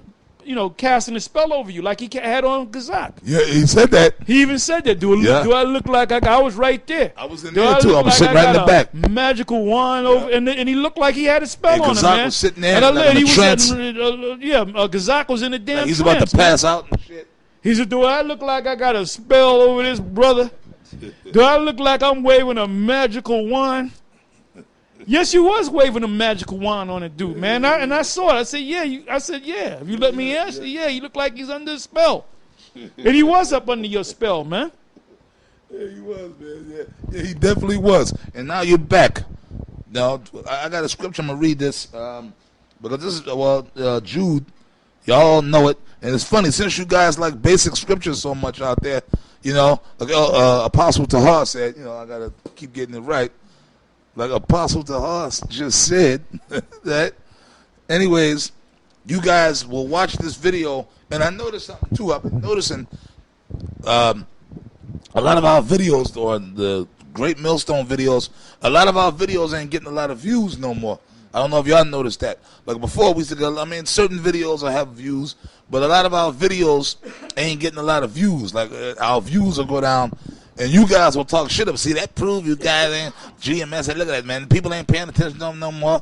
casting a spell over you, like he had on Gazak. Yeah, he said that. He even said that. Do I look like I was right there? I was in there too. I was sitting right in the back. Magical wand over, and he looked like he had a spell on him, Gazak man. was sitting there, and like in a trance. Gazak was in a damn Like he's trance, about to pass out and shit. He said, do I look like I got a spell over this brother? Do I look like I'm waving a magical wand? Yes, you was waving a magical wand on it, dude, man. And I saw it. I said, yeah. Yeah. If you let me answer, yeah, you look like he's under a spell. And he was up under your spell, man. Yeah, he was, man. Yeah, he definitely was. And now you're back. Now, I got a scripture. I'm going to read this. Because this is, Jude, y'all know it. And it's funny, since you guys like basic scriptures so much out there, you know, like, Apostle Tahar said, you know, I got to keep getting it right. Like Apostle Tahar just said that. Anyways, you guys will watch this video. And I noticed something, too. I've been noticing a lot of our videos, or the Great Millstone videos, a lot of our videos ain't getting a lot of views no more. I don't know if y'all noticed that. Like before, we used to go, I mean, certain videos will have views, but a lot of our videos ain't getting a lot of views. Like our views will go down, and you guys will talk shit up. See, that prove you guys ain't GMS. Hey, look at that, man. People ain't paying attention to them no more.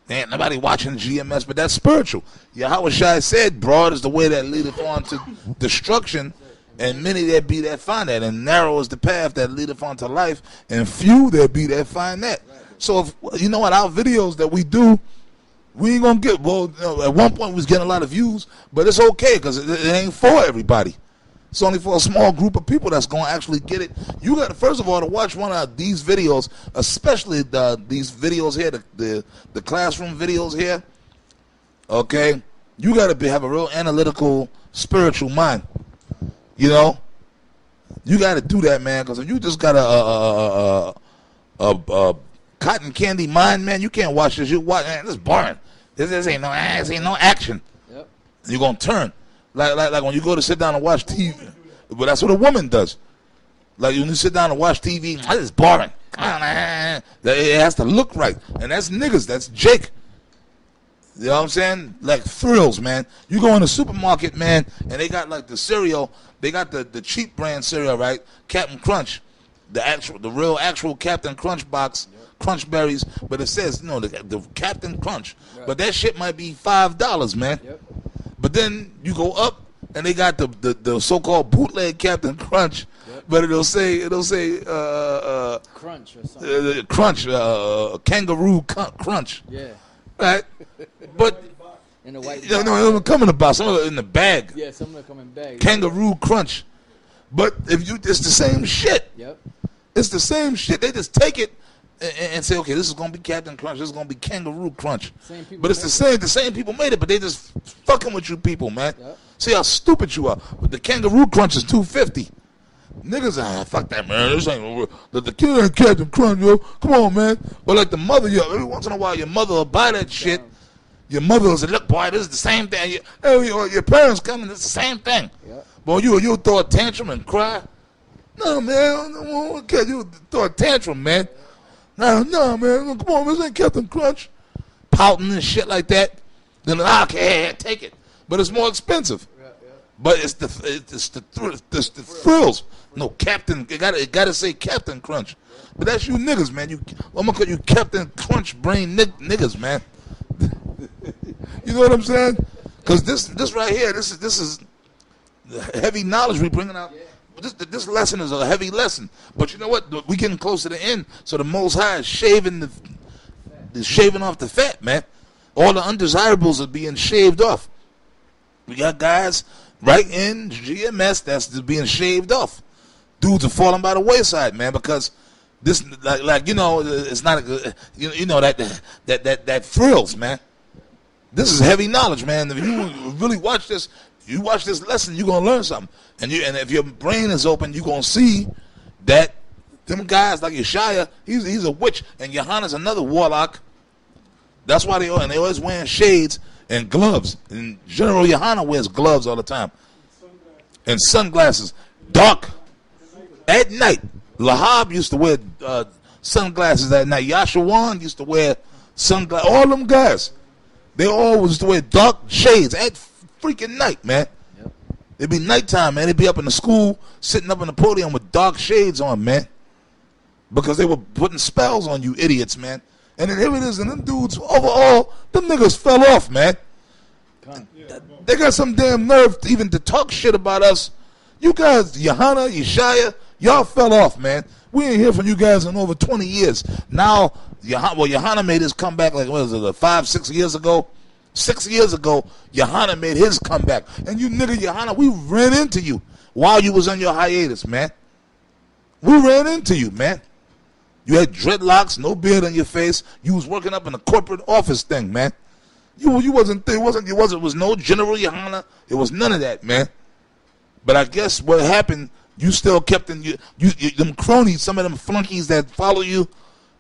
Ain't nobody watching GMS, but that's spiritual. Yahweh Shai said, broad is the way that leadeth on to destruction, and many there be that find that, and narrow is the path that leadeth on to life, and few there be that find that. So, if, you know what, our videos that we do, we ain't going to get, well, at one point we was getting a lot of views, but it's okay because it ain't for everybody. It's only for a small group of people that's going to actually get it. You got to, first of all, to watch one of these videos, especially these videos here, the classroom videos here, okay? You got to have a real analytical, spiritual mind, you know? You got to do that, man, because if you just got a cotton candy mind, man, you can't watch this. You watch, man, this is boring. This ain't no action. Yep. You're gonna turn like when you go to sit down and watch TV. But that's what a woman does. Like when you sit down and watch TV, this is boring. It has to look right, and that's niggas. That's Jake. You know what I'm saying? Like thrills, man. You go in the supermarket, man, and they got like the cereal. They got the cheap brand cereal, right? Captain Crunch, the real actual Captain Crunch box. Crunch berries, but it says, you know, the Captain Crunch. Right. But that shit might be $5, man. Yep. But then you go up and they got the so-called bootleg Captain Crunch, yep. But it'll say Crunch or something. Crunch, kangaroo Crunch. Yeah. Right. But in the white. No, come in the box. Some of it in the bag. Yeah, some of them come in bags. Kangaroo Crunch. But it's the same shit. Yep. It's the same shit. They just take it and say, okay, this is gonna be Captain Crunch, this is gonna be Kangaroo Crunch. But it's the same people made it, but they just fucking with you people, man. Yep. See how stupid you are. But the Kangaroo Crunch is $2.50. Niggas, fuck that, man. This ain't the kid ain't Captain Crunch, yo. Come on, man. Or like the mother, every once in a while, your mother will buy that shit. Your mother will say, look, boy, this is the same thing. Your parents coming, it's the same thing. Yep. Boy, you'll throw a tantrum and cry. No, man, you throw a tantrum, man. No, man, come on, this ain't Captain Crunch. Pouting and shit like that. Then, okay, take it. But it's more expensive. Yeah. But it's the thrills. No, Captain, it gotta say Captain Crunch. But that's you niggas, man. I'm gonna call you Captain Crunch brain niggas, man. You know what I'm saying? Because this right here, this is the heavy knowledge we bringing out. Yeah. This lesson is a heavy lesson, but you know what? We getting close to the end, so the Most High is shaving off the fat, man. All the undesirables are being shaved off. We got guys right in GMS that's being shaved off. Dudes are falling by the wayside, man, because this, like you know, it's not you know that thrills, man. This is heavy knowledge, man. If you really watch this. You watch this lesson, you're gonna learn something, and if your brain is open, you're gonna see that them guys like Yeshaya, he's a witch, and Yohana's another warlock. That's why they always wearing shades and gloves. And General Yohana wears gloves all the time, and sunglasses, dark at night. Lahab used to wear sunglasses at night. Yashawan used to wear sunglasses. All them guys, they all used to wear dark shades at freaking night, man. Yep. It'd be nighttime, man. They'd be up in the school, sitting up on the podium with dark shades on, man. Because they were putting spells on you idiots, man. And then here it is, and them dudes, overall, them niggas fell off, man. They got some damn nerve even to talk shit about us You guys, Yohana, Yeshaya, y'all fell off, man. We ain't hear from you guys in over 20 years. Now, Yohana made his comeback like, what was it, 5, 6 years ago? 6 years ago, Yohana made his comeback. And you nigga, Yohana, we ran into you while you was on your hiatus, man. We ran into you, man. You had dreadlocks, no beard on your face. You was working up in a corporate office thing, man. You wasn't there. It was no General Yohana. It was none of that, man. But I guess what happened, you still kept in you them cronies, some of them flunkies that follow you,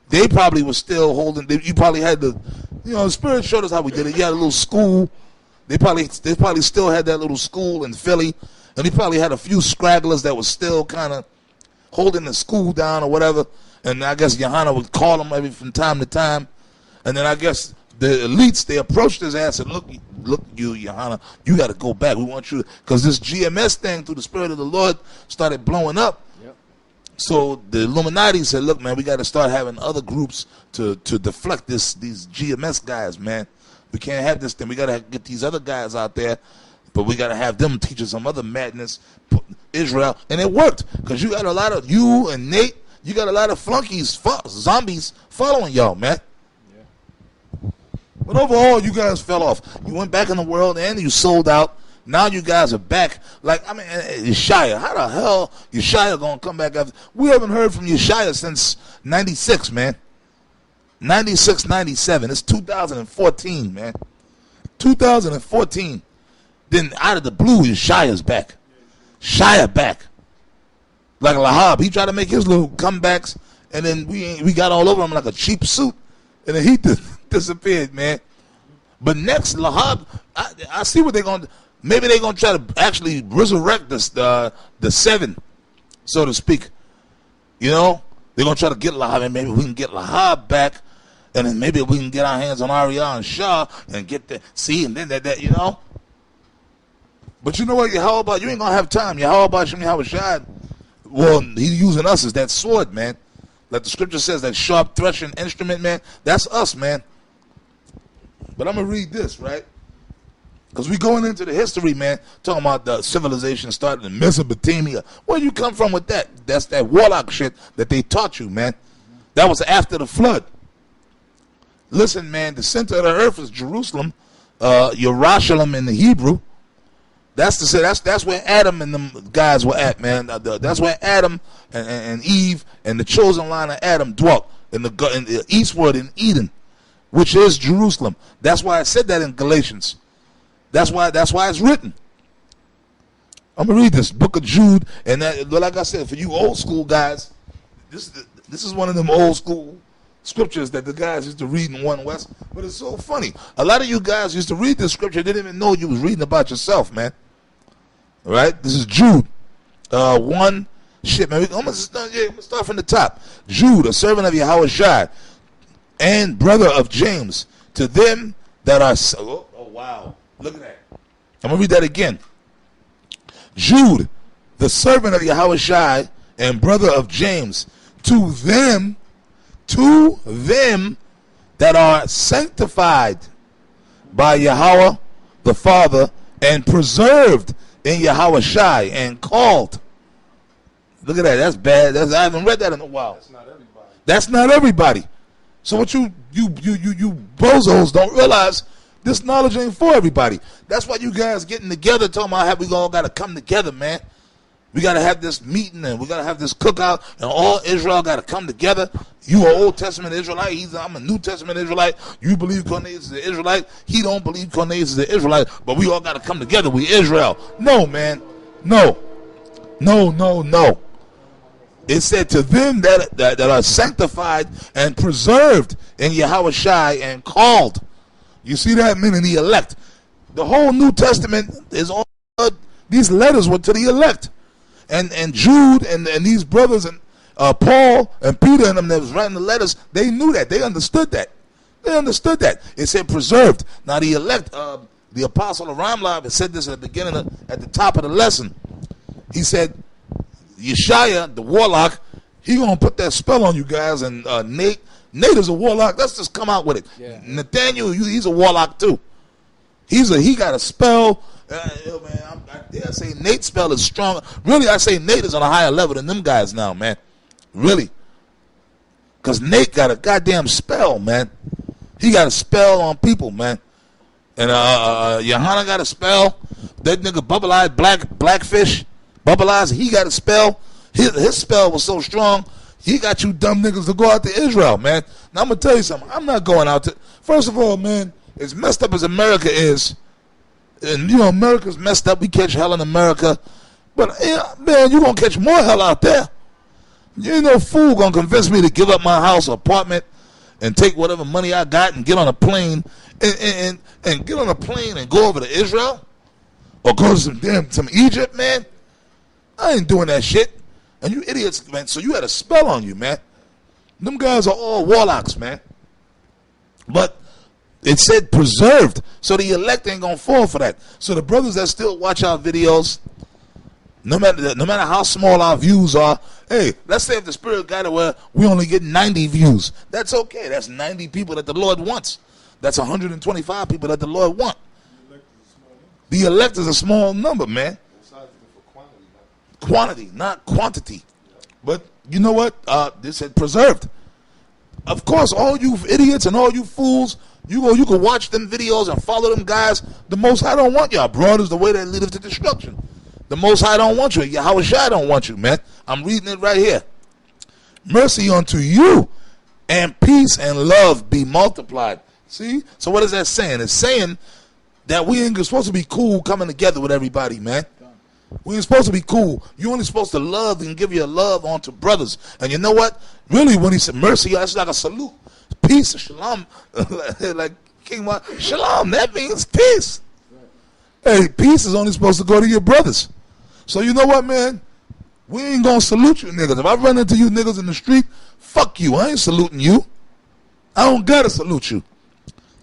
they probably were still holding. You probably had the, the Spirit showed us how we did it. You had a little school. They probably still had that little school in Philly, and he probably had a few scragglers that was still kind of holding the school down or whatever. And I guess Yohana would call him maybe from time to time, and then I guess the elites, they approached his ass and look, you Yohana, you got to go back. We want you, because this GMS thing through the Spirit of the Lord started blowing up. Yep. So the Illuminati said, look, man, we got to start having other groups to deflect these GMS guys, man. We can't have this thing. We got to get these other guys out there, but we got to have them teach us some other madness, Israel. And it worked, because you got a lot of, you and Nate, you got a lot of flunkies, zombies following y'all, man. But overall, you guys fell off. You went back in the world and you sold out. Now you guys are back. Like, I mean, Yeshaya. How the hell Yeshaya going to come back after? We haven't heard from Yeshaya since 96, man. 96, 97. It's 2014, man. 2014. Then out of the blue, Yeshaya's back. Shia back. Like Lahab. He tried to make his little comebacks, and then we got all over him like a cheap suit. And then he disappeared, man. But next, Lahab, I see what they're going to do. Maybe they're going to try to actually resurrect the seven, so to speak. They're going to try to get Lahab, and maybe we can get Lahab back, and then maybe we can get our hands on Ariel and Shah and get that. See, and then that. But you know what? You ain't going to have time. Yahweh Shem Yahweh Shad. Well, he's using us as that sword, man. Like the scripture says, that sharp threshing instrument, man. That's us, man. But I'm going to read this, right? Because we going into the history, man, talking about the civilization starting in Mesopotamia. Where you come from with that? That's that warlock shit that they taught you, man. That was after the flood. Listen, man, the center of the earth is Jerusalem, Yerushalayim in the Hebrew. That's where Adam and them guys were at, man. That's where Adam and Eve and the chosen line of Adam dwelt in the eastward in Eden, which is Jerusalem. That's why I said that in Galatians. That's why it's written. I'm gonna read this book of Jude, and like I said, for you old school guys, this is one of them old school scriptures that the guys used to read in One West. But it's so funny. A lot of you guys used to read this scripture, didn't even know you was reading about yourself, man. All right, this is Jude. Man. I'm gonna start from the top. Jude, a servant of Yahweh Shai, and brother of James, to them that are. Oh wow! Look at that. I'm gonna read that again. Jude, the servant of Yahweh Shai, and brother of James, to them that are sanctified by Yahweh the Father and preserved in Yahweh Shai and called. Look at that. That's bad. I haven't read that in a while. That's not everybody. So what you bozos don't realize, this knowledge ain't for everybody. That's why you guys getting together talking about how we all got to come together, man. We got to have this meeting and we got to have this cookout and all Israel got to come together. You are Old Testament Israelite. I'm a New Testament Israelite. You believe Cornelius is the Israelite. He don't believe Cornelius is the Israelite. But we all got to come together. We Israel. No, man. No. It said to them that are sanctified and preserved in Yahweh Shai and called. You see that? Meaning the elect. The whole New Testament is all, these letters were to the elect. And Jude and these brothers and Paul and Peter and them that was writing the letters, they knew that. They understood that. It said preserved. Now the elect, the apostle of Ramlab had said this at the beginning, at the top of the lesson. He said, Yeshaya, the warlock, he going to put that spell on you guys. And Nate is a warlock. Let's just come out with it. Yeah. Nathaniel, he's a warlock too. He got a spell. Yo, man, I say Nate's spell is strong. Really, I say Nate is on a higher level than them guys now, man. Really. Because Nate got a goddamn spell, man. He got a spell on people, man. And Johanna got a spell. That nigga Bubble Eyed Blackfish, Bubble Eyes, he got a spell. His spell was so strong, he got you dumb niggas to go out to Israel, man. Now, I'm going to tell you something. I'm not going out to... First of all, man, as messed up as America is, and, you know, America's messed up. We catch hell in America. But, man, you're going to catch more hell out there. You ain't no fool going to convince me to give up my house or apartment and take whatever money I got and get on a plane and get on a plane and go over to Israel or go to some Egypt, man. I ain't doing that shit. And you idiots, man, so you had a spell on you, man. Them guys are all warlocks, man. But it said preserved, so the elect ain't gonna fall for that. So the brothers that still watch our videos, no matter how small our views are, hey, let's say if the Spirit got it where we only get 90 views, that's okay. That's 90 people that the Lord wants. That's 125 people that the Lord want. The elect is a small number, man. Quantity, not quantity. But you know what? This said preserved. Of course, all you idiots and all you fools, you can watch them videos and follow them guys. The Most High don't want y'all. Broad is the way that leadeth to destruction. The Most High don't want you. Yahweh Shai don't want you, man. I'm reading it right here. Mercy unto you, and peace and love be multiplied. See? So what is that saying? It's saying that we ain't supposed to be cool coming together with everybody, man. We ain't supposed to be cool. You only supposed to love and give your love onto brothers. And you know what? Really, when he said mercy, that's like a salute. Peace, shalom. Like King Mark, shalom, that means peace. Hey, peace is only supposed to go to your brothers. So you know what, man? We ain't gonna salute you niggas. If I run into you niggas in the street, fuck you. I ain't saluting you. I don't gotta salute you.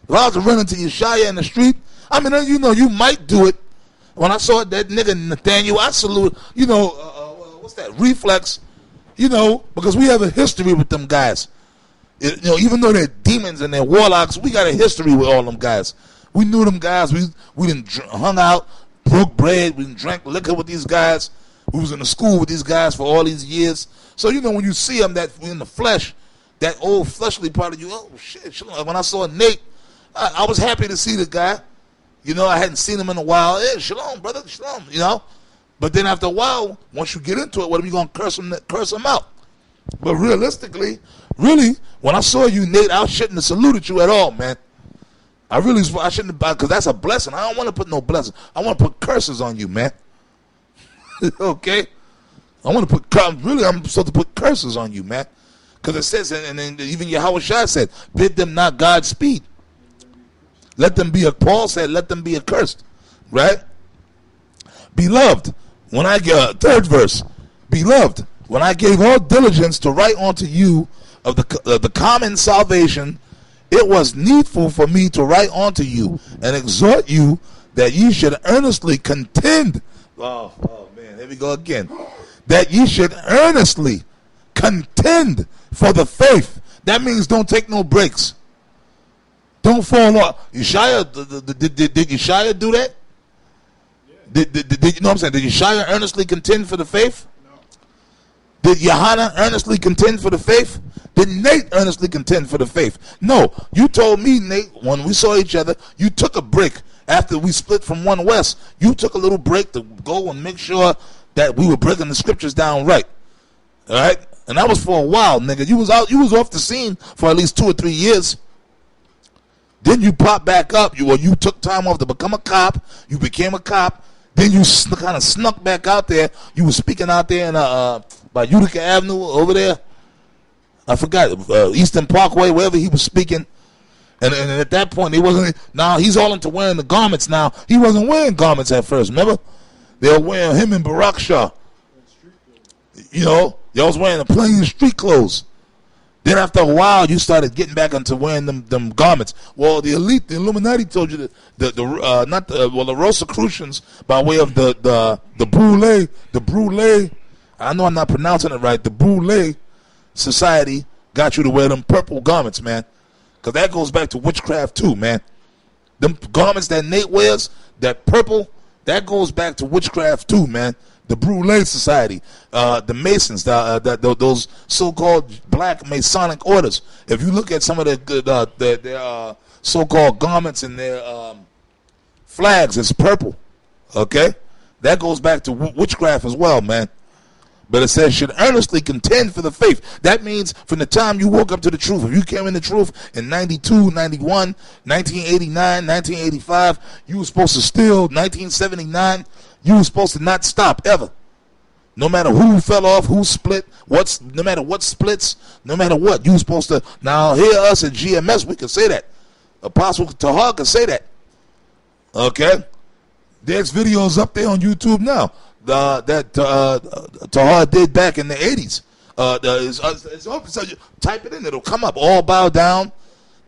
If I was to run into Yeshaya in the street, I mean, you know, you might do it. When I saw that nigga Nathaniel, I salute, you know, what's that, reflex, you know, because we have a history with them guys. You know, even though they're demons and they're warlocks, we got a history with all them guys. We knew them guys. We done hung out, broke bread. We done drank liquor with these guys. We was in the school with these guys for all these years. So, you know, when you see them that in the flesh, that old fleshly part of you, oh, shit. When I saw Nate, I was happy to see the guy. You know, I hadn't seen him in a while. Hey, shalom, brother, shalom, you know. But then after a while, once you get into it, what are you going to curse him out? But realistically, really, when I saw you, Nate, I shouldn't have saluted you at all, man. I shouldn't have, because that's a blessing. I don't want to put no blessing. I want to put curses on you, man. Okay? I want to put, I'm supposed to put curses on you, man. Because it says, and even Yahweh Shai said, bid them not Godspeed. Let them be, Paul said, let them be accursed. Right? Beloved, when I get, third verse, beloved, when I gave all diligence to write unto you of the common salvation, it was needful for me to write unto you and exhort you that ye should earnestly contend. Oh man, here we go again. That ye should earnestly contend for the faith. That means don't take no breaks. Don't fall off. Yeshaya, did Yeshaya do that? Did you know what I'm saying? Did Yeshaya earnestly contend for the faith? No. Did Johanna earnestly contend for the faith? Did Nate earnestly contend for the faith? No. You told me, Nate, when we saw each other, you took a break after we split from One West. You took a little break to go and make sure that we were breaking the scriptures down right. All right? And that was for a while, nigga. You was off the scene for at least 2 or 3 years. Then you popped back up. You took time off to become a cop. You became a cop. Then you kind of snuck back out there. You were speaking out there in by Utica Avenue over there. I forgot, Eastern Parkway, wherever he was speaking. And at that point, he wasn't. Now he's all into wearing the garments. Now he wasn't wearing garments at first. Remember, they were wearing him and Barak Shah. You know, y'all was wearing the plain street clothes. Then after a while, you started getting back into wearing them garments. Well, the elite, the Illuminati told you the Rosicrucians by way of the Brule. I know I'm not pronouncing it right. The Brule Society got you to wear them purple garments, man. Because that goes back to witchcraft too, man. Them garments that Nate wears, that purple, That goes back to witchcraft too, man. The Brûlé Society, the Masons, those so-called black Masonic orders. If you look at some of their so-called garments and their flags, it's purple. Okay, that goes back to witchcraft as well, man. But it says, should earnestly contend for the faith. That means from the time you woke up to the truth. If you came in the truth in 92, 91, 1989, 1985, you were supposed to still, 1979, you were supposed to not stop ever. No matter who fell off, who split, no matter what splits, no matter what, you were supposed to. Now, here us at GMS, we can say that. Apostle Tahar can say that. Okay? There's videos up there on YouTube now. That Tahar did back in the 80s. Type it in, it'll come up. All bow down.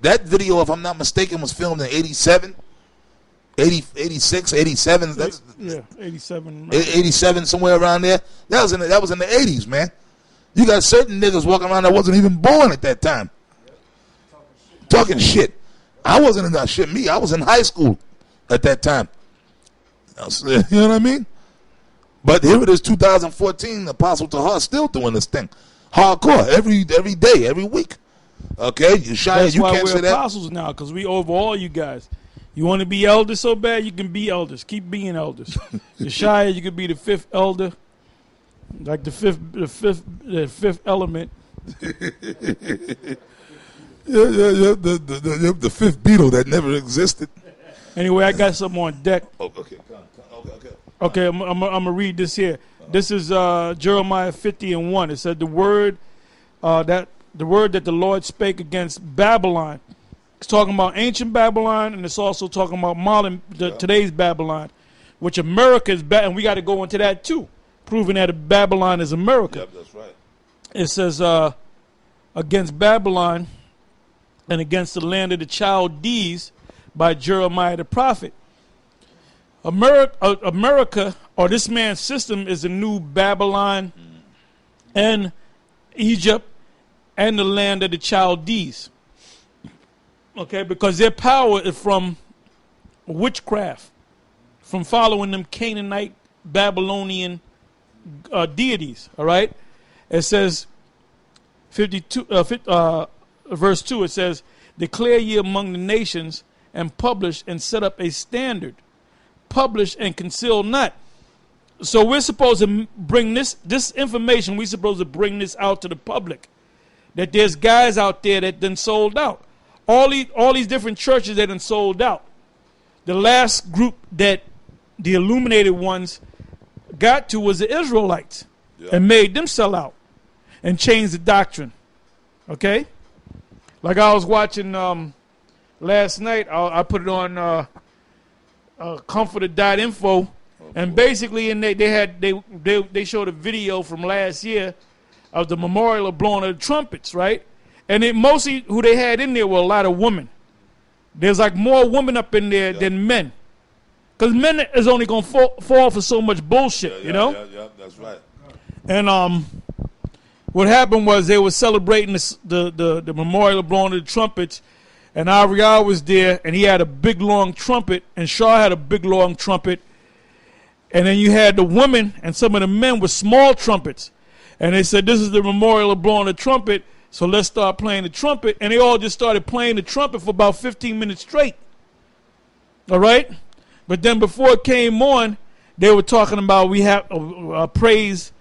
That video, if I'm not mistaken, was filmed in 87, 86, 87. That's, yeah, 87. 87, somewhere around there. That was in the 80s, man. You got certain niggas walking around that wasn't even born at that time. Talking shit. I wasn't in that shit. I was in high school at that time. You know what I mean? But here it is, 2014, Apostle Tahar still doing this thing. Hardcore, every day, every week. Okay? That's you why can't we're say that. apostles now, because we over all you guys. You want to be elders so bad, you can be elders. Keep being elders. Yeshaya, you could be the fifth elder, like the fifth element. Yeah, the fifth beetle that never existed. Anyway, I got something on deck. Oh, okay. Okay, I'm gonna read this here. This is Jeremiah 50:1. It said the word that the Lord spake against Babylon. It's talking about ancient Babylon, and it's also talking about modern today's Babylon, which America is and we got to go into that too, proving that Babylon is America. Yep, that's right. It says against Babylon and against the land of the Chaldees by Jeremiah the prophet. America, or this man's system, is the new Babylon and Egypt and the land of the Chaldees. Okay, because their power is from witchcraft, from following them Canaanite, Babylonian deities. All right, it says 52, verse 2. It says, "Declare ye among the nations, and publish and set up a standard. Publish and conceal not." So we're supposed to bring this information. We're supposed to bring this out to the public, that there's guys out there that done sold out. All these different churches that done sold out. The last group that the illuminated ones got to was the Israelites, and made them sell out and change the doctrine. Okay, like I was watching last night. I put it on comforted.info, and basically they showed a video from last year of the memorial of blowing of the trumpets, right? And mostly who they had in there were a lot of women. There's like more women up in there than men, because men is only gonna fall for so much bullshit, you know. Yeah, that's right. And what happened was they were celebrating the memorial of blowing of the trumpets. And Ariel was there, and he had a big, long trumpet, and Shaw had a big, long trumpet. And then you had the women, and some of the men with small trumpets. And they said, this is the memorial of blowing the trumpet, so let's start playing the trumpet. And they all just started playing the trumpet for about 15 minutes straight. All right? But then before it came on, they were talking about we have praise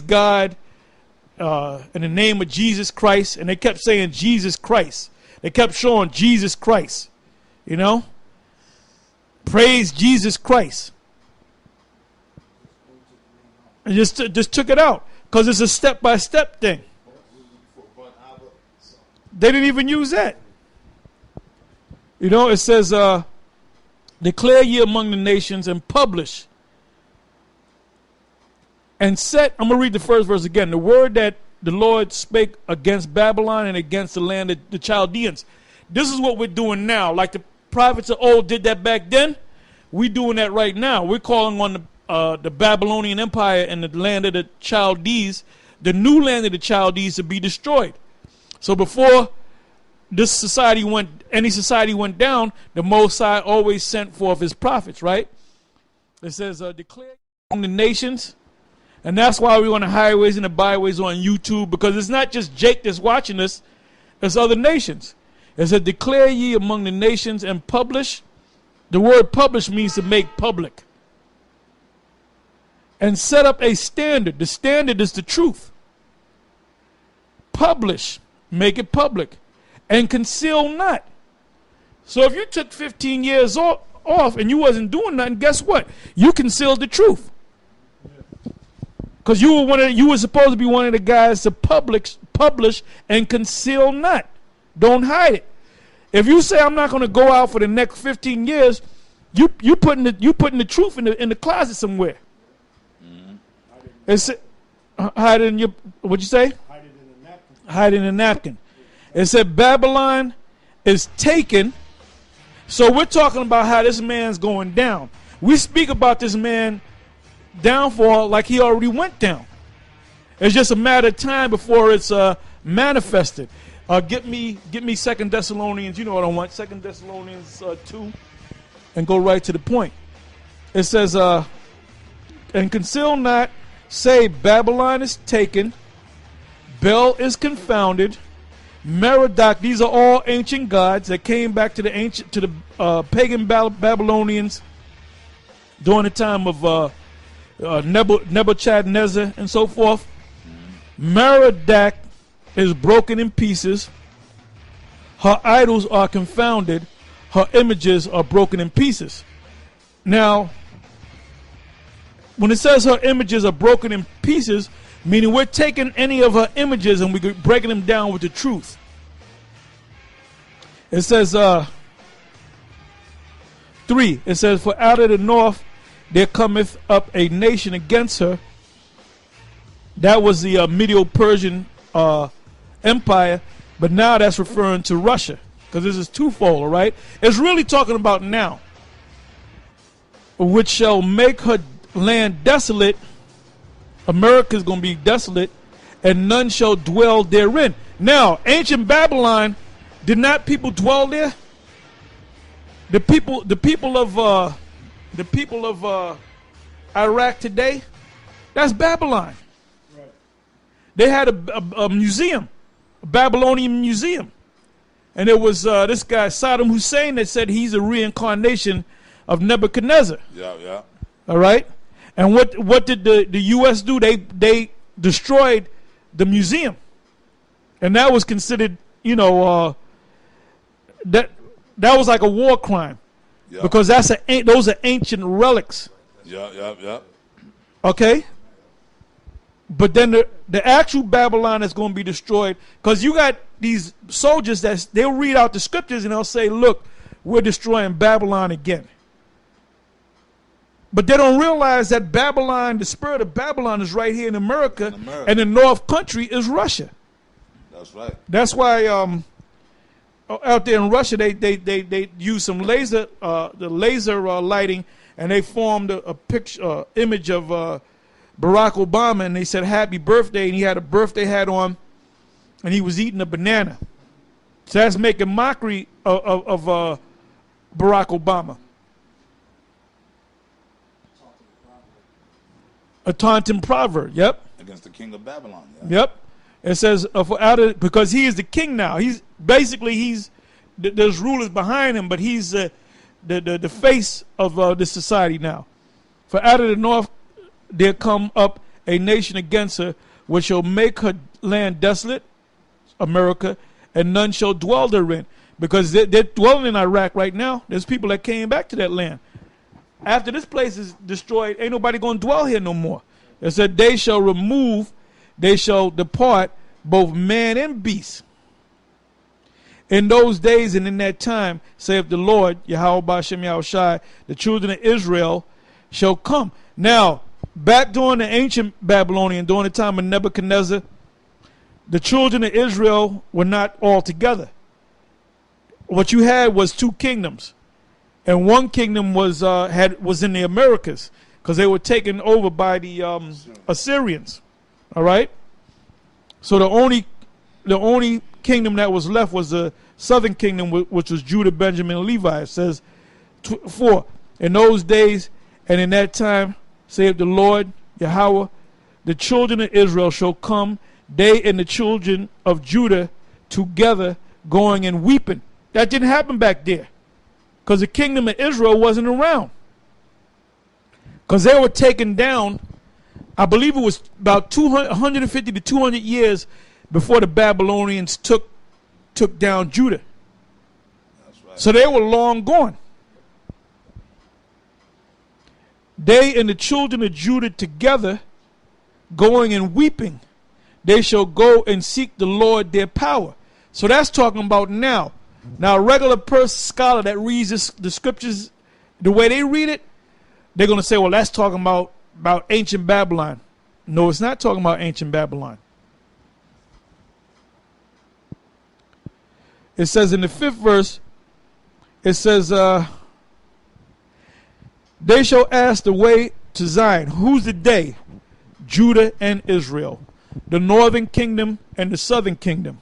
God in the name of Jesus Christ. And they kept saying Jesus Christ. They kept showing Jesus Christ, you know? Praise Jesus Christ. And just took it out, because it's a step-by-step thing. They didn't even use that. You know, it says, declare ye among the nations and publish. And set, I'm going to read the first verse again. The word that the Lord spake against Babylon and against the land of the Chaldeans. This is what we're doing now. Like the prophets of old did that back then, we're doing that right now. We're calling on the Babylonian Empire and the land of the Chaldees, the new land of the Chaldees, to be destroyed. So before any society went down, the Most High always sent forth his prophets, right? It says, declare among the nations. And that's why we're on the highways and the byways on YouTube, because it's not just Jake that's watching us, it's other nations. It said, declare ye among the nations and publish. The word publish means to make public. And set up a standard. The standard is the truth. Publish. Make it public. And conceal not. So if you took 15 years off and you wasn't doing nothing, guess what? You concealed the truth. Because you were supposed to be one of the guys to publish and conceal not. Don't hide it. If you say I'm not going to go out for the next 15 years, you putting the truth in the closet somewhere. Mm-hmm. It's hide it in your, what'd you say? Hide it in a napkin. Hide it in a napkin. It said Babylon is taken. So we're talking about how this man's going down. We speak about this man downfall like he already went down. It's just a matter of time before it's manifested. Get me 2 Thessalonians. You know what I want. 2 Thessalonians 2, and go right to the point. It says, and conceal not, say Babylon is taken, Bel is confounded, Merodach. These are all ancient gods that came back to the pagan Babylonians during the time of Nebuchadnezzar and so forth. Merodach is broken in pieces. Her idols are confounded. Her images are broken in pieces. Now, when it says her images are broken in pieces, meaning we're taking any of her images and we're breaking them down with the truth. It says 3. It says, for out of the north there cometh up a nation against her. That was the Medo-Persian Empire, but now that's referring to Russia, because this is twofold, all right? It's really talking about now, which shall make her land desolate. America is going to be desolate, and none shall dwell therein. Now, ancient Babylon, did not people dwell there? The people of Iraq today, that's Babylon. Right. They had a museum, a Babylonian museum, and it was this guy Saddam Hussein that said he's a reincarnation of Nebuchadnezzar. Yeah. All right, and what did the U.S. do? They destroyed the museum, and that was considered, that was like a war crime. Yep. Because those are ancient relics. Yeah. Okay? But then the actual Babylon is going to be destroyed, because you got these soldiers they'll read out the scriptures and they'll say, look, we're destroying Babylon again. But they don't realize that Babylon, the spirit of Babylon, is right here in America. And the North Country is Russia. That's right. That's why out there in Russia, they use some laser lighting, and they formed a picture, image of Barack Obama, and they said happy birthday, and he had a birthday hat on, and he was eating a banana. So that's making mockery of Barack Obama. A taunting proverb. Yep. Against the king of Babylon. Yeah. Yep. It says because he is the king now. He's there's rulers behind him, but he's the face of this society now. For out of the north there come up a nation against her, which shall make her land desolate, America, and none shall dwell therein. Because they're dwelling in Iraq right now. There's people that came back to that land. After this place is destroyed, ain't nobody going to dwell here no more. It said they shall depart, both man and beast. In those days and in that time, saith the Lord, Yahweh Ba'ashem Yahushai, the children of Israel shall come. Now, back during the ancient Babylonian, during the time of Nebuchadnezzar, the children of Israel were not all together. What you had was two kingdoms. And one kingdom was in the Americas, because they were taken over by the Assyrians. All right? So the only kingdom that was left was the southern kingdom, which was Judah, Benjamin, and Levi. It says 4. In those days, And in that time, saith the Lord Yahweh, the children of Israel shall come, they and the children of Judah together, going and weeping. That didn't happen back there, because the kingdom of Israel wasn't around. Because they were taken down, I believe it was about 150 to 200 years before the Babylonians took down Judah. That's right. So they were long gone. They and the children of Judah together, going and weeping, they shall go and seek the Lord their power. So that's talking about now. Now, a regular scholar that reads the scriptures the way they read it, they're going to say, well, that's talking about ancient Babylon. No, it's not talking about ancient Babylon. It says in the 5th verse, it says, they shall ask the way to Zion. Who's the they? Judah and Israel, the northern kingdom and the southern kingdom.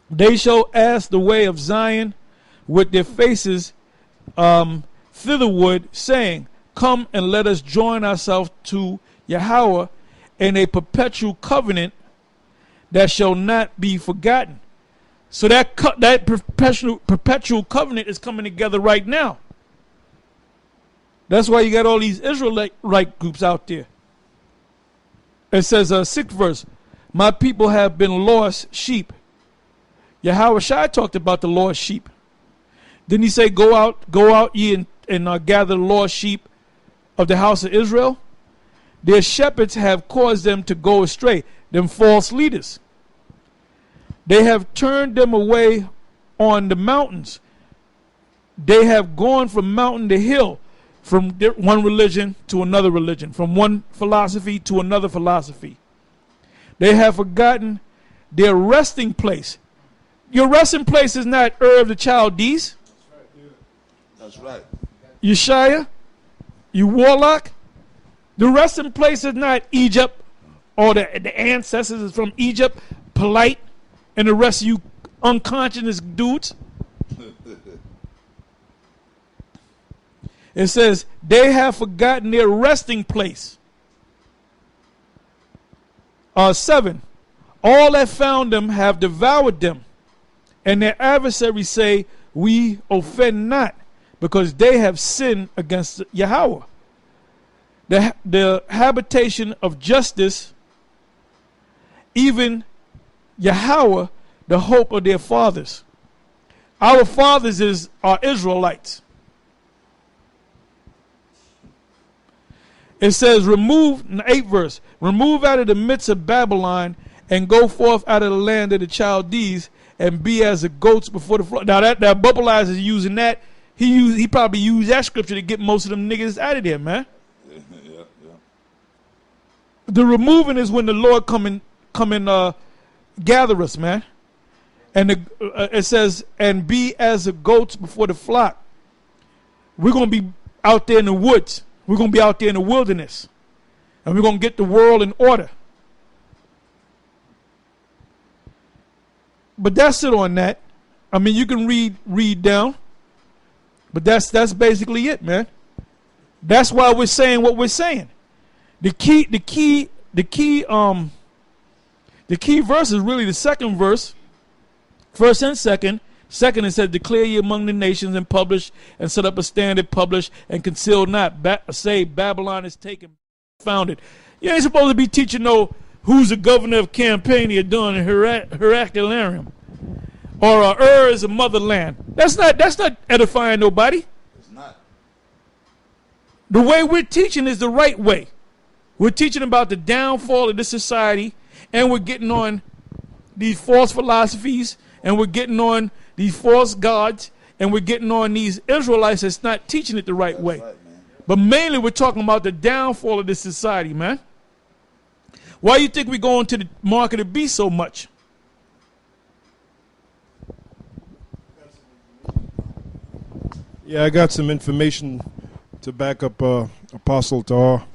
They shall ask the way of Zion with their faces thitherward, saying, come and let us join ourselves to Yahweh in a perpetual covenant that shall not be forgotten. So that perpetual covenant is coming together right now. That's why you got all these Israelite groups out there. It says, 6th verse, my people have been lost sheep. Yahweh Shai talked about the lost sheep. Didn't he say, go out ye and gather the lost sheep of the house of Israel? Their shepherds have caused them to go astray, them false leaders. They have turned them away on the mountains. They have gone from mountain to hill, from one religion to another religion, from one philosophy to another philosophy. They have forgotten their resting place. Your resting place is not Ur of the Chaldees. That's right. Yeshaya, you warlock. The resting place is not Egypt, or the ancestors is from Egypt, polite, and the rest of you unconscious dudes. It says, they have forgotten their resting place. 7, all that found them have devoured them, and their adversaries say, we offend not, because they have sinned against Yahweh. The habitation of justice, even Yahweh, the hope of their fathers. Our fathers are Israelites. It says, remove, in the 8th verse, remove out of the midst of Babylon and go forth out of the land of the Chaldees and be as the goats before the flood. Now that Bubbleizer is using that. He probably used that scripture to get most of them niggas out of there, man. Yeah. The removing is when the Lord come and gather us, man. And it says, and be as the goats before the flock. We're going to be out there in the woods. We're going to be out there in the wilderness. And we're going to get the world in order. But that's it on that. I mean, you can read down. But that's basically it, man. That's why we're saying what we're saying. The key verse is really the second verse. First and second. Second, it says, declare ye among the nations and publish and set up a standard, publish and conceal not. Say Babylon is taken, founded. You ain't supposed to be teaching who's the governor of Campania during Heraculaneum. Or Ur is a motherland. That's not edifying nobody. It's not. The way we're teaching is the right way. We're teaching about the downfall of this society, and we're getting on these false philosophies, and we're getting on these false gods, and we're getting on these Israelites that's not teaching it the right way. Right, but mainly we're talking about the downfall of this society, man. Why do you think we go into the mark of the beast so much? Yeah, I got some information to back up Apostle Tar.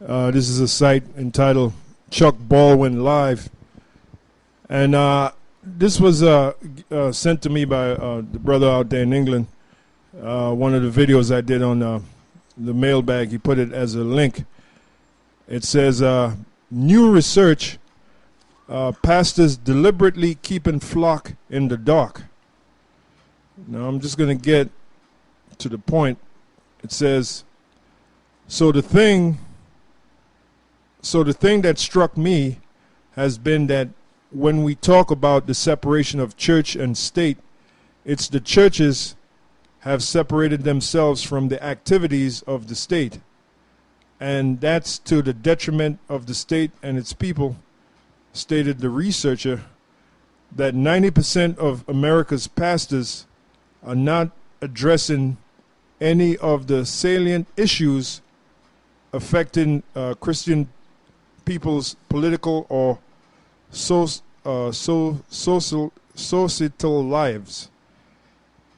This is a site entitled Chuck Baldwin Live. And this was sent to me by the brother out there in England. One of the videos I did on the mailbag. He put it as a link. It says, new research, pastors deliberately keeping flock in the dark. Now I'm just going to get to the point. It says, so the thing that struck me has been that when we talk about the separation of church and state, it's the churches have separated themselves from the activities of the state. And that's to the detriment of the state and its people, stated the researcher, that 90% of America's pastors are not addressing any of the salient issues affecting Christian people's political or societal lives.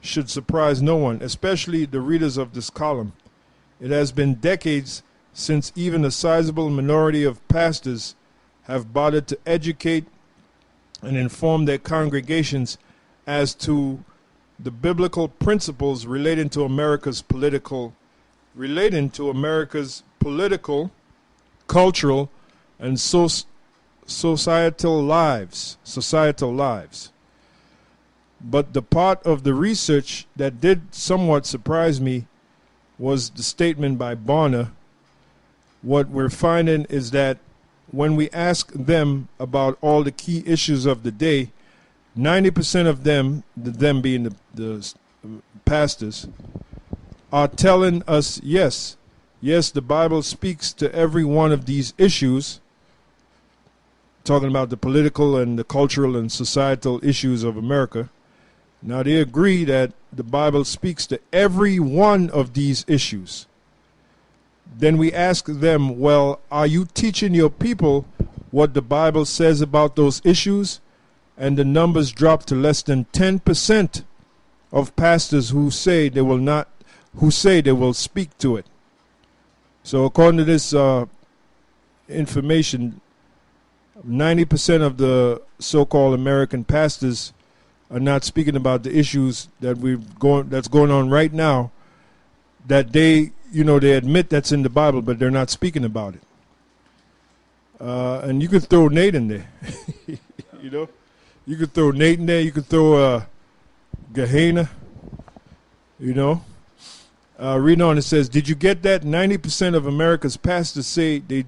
Should surprise no one, especially the readers of this column. It has been decades since even a sizable minority of pastors have bothered to educate and inform their congregations as to the biblical principles relating to America's political, cultural, and societal lives. But the part of the research that did somewhat surprise me was the statement by Bonner. What we're finding is that when we ask them about all the key issues of the day, 90% of them being the pastors, are telling us, yes, the Bible speaks to every one of these issues, talking about the political and the cultural and societal issues of America. Now, they agree that the Bible speaks to every one of these issues. Then we ask them, well, are you teaching your people what the Bible says about those issues? And the numbers drop to less than 10% of pastors who say they will speak to it. So according to this information, 90% of the so-called American pastors are not speaking about the issues that's going on right now, that they admit that's in the Bible, but they're not speaking about it. And you could throw Nate in there. You could throw Nate in there. You could throw Gehenna. Reading on, it says, did you get that? 90% of America's pastors say they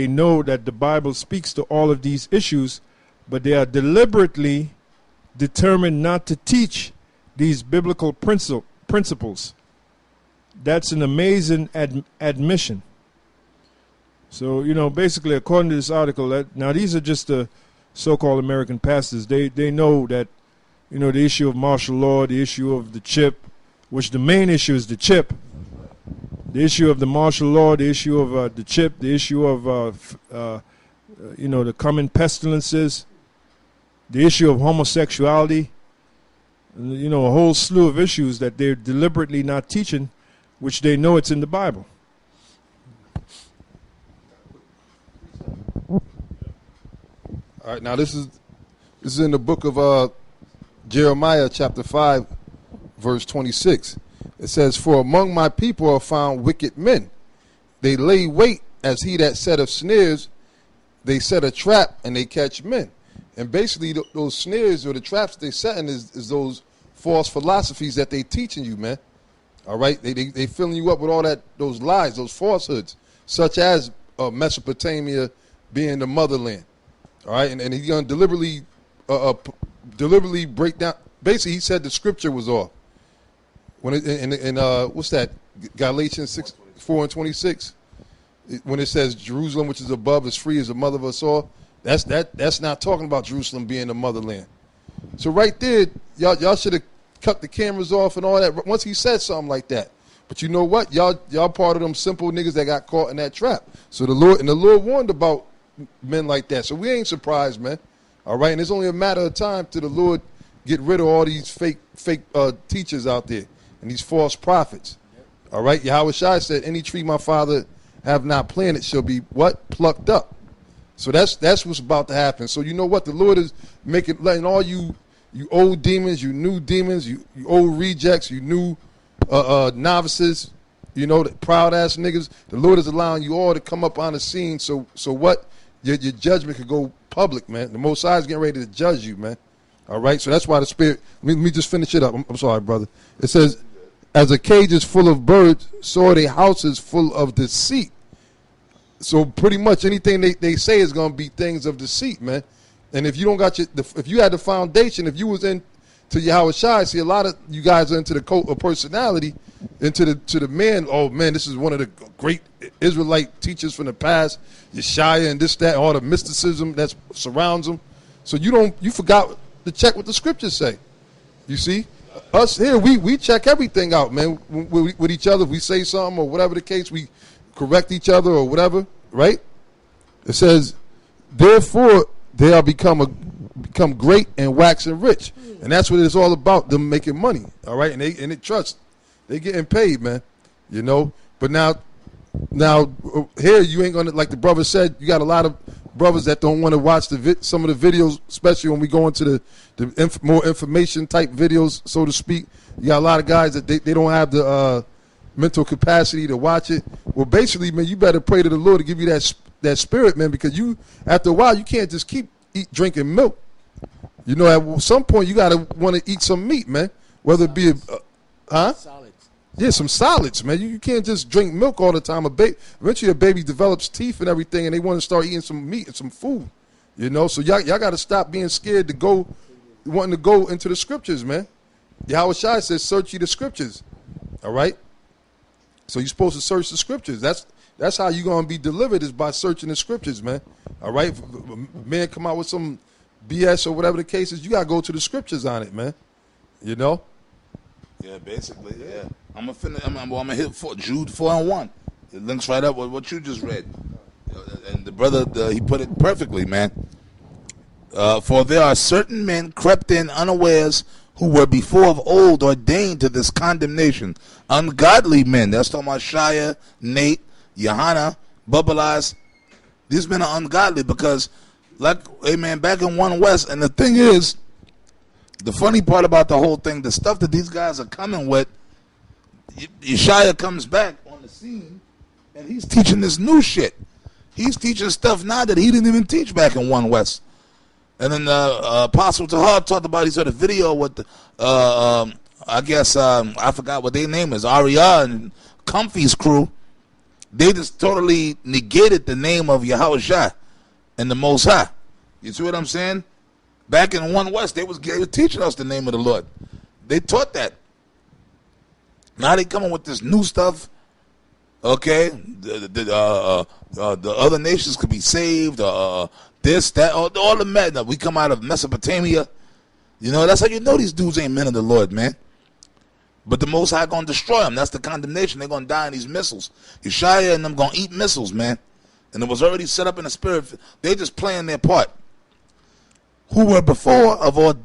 know that the Bible speaks to all of these issues, but they are deliberately determined not to teach these biblical principles. That's an amazing admission. So, basically, according to this article, now these are just the so-called American pastors. They know that, the issue of martial law, the issue of the chip, which the main issue is the chip, the issue of the martial law, the issue of the chip, the issue of, the coming pestilences, the issue of homosexuality, a whole slew of issues that they're deliberately not teaching, which they know it's in the Bible. All right, now this is in the book of Jeremiah chapter 5, verse 26. It says, for among my people are found wicked men. They lay wait as he that setteth snares. They set a trap and they catch men. And basically those snares or the traps they setting is those false philosophies that they teaching you, man. All right, they filling you up with all those lies, those falsehoods, such as Mesopotamia being the motherland. All right, and he's going to deliberately break down. Basically, he said the scripture was off. When what's that? Galatians 4:26. When it says Jerusalem, which is above, is free as the mother of us all. That's not talking about Jerusalem being the motherland. So right there, y'all should have cut the cameras off and all that once he said something like that. But you know what? Y'all part of them simple niggas that got caught in that trap. So the Lord warned about men like that. So we ain't surprised, man. All right, and it's only a matter of time till the Lord get rid of all these fake teachers out there and these false prophets. All right, Yahweh Shai said, any tree my father have not planted shall be what? Plucked up. So that's what's about to happen. So you know what? The Lord is letting all you old demons, you new demons, you old rejects, you new novices, You know, the proud ass niggas. The Lord is allowing you all to come up on the scene. So what? Your judgment could go public, man. The Most High is getting ready to judge you, man. All right. So that's why the Spirit. Let me just finish it up. I'm sorry, brother. It says, as a cage is full of birds, so are their houses full of deceit. So pretty much anything they say is going to be things of deceit, man. And if you don't got if you had the foundation, if you was in to Yahweh Shai, see a lot of you guys are into the cult of personality, into the man. Oh man, this is one of the great Israelite teachers from the past, Yeshaya and this, that, all the mysticism that surrounds them. So you forgot to check what the scriptures say. You see, us here, we check everything out, man, with each other. If we say something or whatever the case, we correct each other or whatever, right? It says, therefore they are become great and waxing rich, and that's what it's all about. Them making money, all right, and they trust, they getting paid, man. You know, but now here you ain't gonna, like the brother said, you got a lot of brothers that don't want to watch some of the videos, especially when we go into the more information type videos, so to speak. You got a lot of guys that they don't have the mental capacity to watch it. Well, basically, man, you better pray to the Lord to give you that spirit, man, because you, after a while, you can't just keep drinking milk. You know, at some point, you got to want to eat some meat, man, whether it be Solids. Yeah, some solids, man. You can't just drink milk all the time. Eventually, a baby develops teeth and everything, and they want to start eating some meat and some food. You know, so y'all got to stop being scared to wanting to go into the scriptures, man. Yahweh Shai says, search ye the scriptures. All right? So you're supposed to search the scriptures. That's how you're going to be delivered, is by searching the scriptures, man. All right? If a man come out with some BS or whatever the case is, you got to go to the scriptures on it, man. You know? Yeah, basically, yeah. I'm gonna hit Jude 4:1. It links right up with what you just read, and the brother he put it perfectly, man. For there are certain men crept in unawares, who were before of old ordained to this condemnation, ungodly men. That's talking about Shia, Nate, Johanna, Bubbalaz. These men are ungodly because, like, amen, back in 1 West, and the thing is, the funny part about the whole thing, the stuff that these guys are coming with, Yeshaya comes back on the scene, and he's teaching this new shit. He's teaching stuff now that he didn't even teach back in 1 West. And then Apostle Tahar talked about, he saw the video with the, I guess, I forgot what their name is, Aria and Comfy's crew. They just totally negated the name of Yahweh Shai and the Most High. You see what I'm saying? Back in 1 West, they was teaching us the name of the Lord. They taught that. Now they coming with this new stuff. Okay, the other nations could be saved. This, that, all the madness. We come out of Mesopotamia. You know, that's how you know these dudes ain't men of the Lord, man. But the Most High going to destroy them. That's the condemnation. They're going to die in these missiles. Yeshaya and them going to eat missiles, man. And it was already set up in the spirit. They're just playing their part. Who were before of old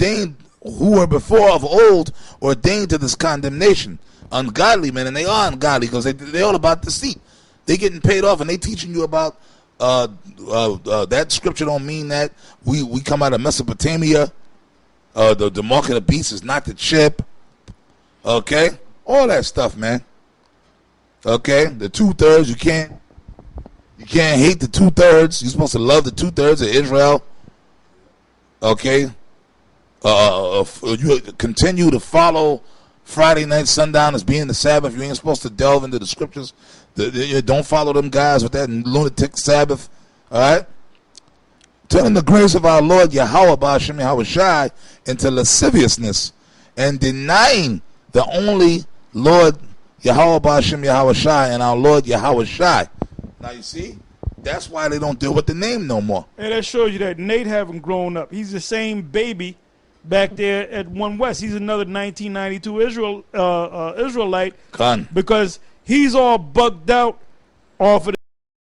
ordained to this condemnation. Ungodly men, and they are ungodly because they all about deceit. They getting paid off, and they teaching you about that scripture don't mean that we come out of Mesopotamia. The mark of the beast is not the chip. Okay, all that stuff, man. Okay, the 2/3 you can't hate the 2/3. You're supposed to love the 2/3 of Israel. Okay, you continue to follow Friday night sundown as being the Sabbath. You ain't supposed to delve into the scriptures. Don't follow them guys with that lunatic Sabbath. All right? Turning the grace of our Lord Yahweh Ba'ashem Yahweh Shai into lasciviousness and denying the only Lord Yahweh Ba'ashem Yahweh Shai and our Lord Yahweh Shai. Now you see? That's why they don't deal with the name no more. And that shows you that Nate haven't grown up. He's the same baby back there at 1 West. He's another 1992 Israelite. Con. Because he's all bugged out off of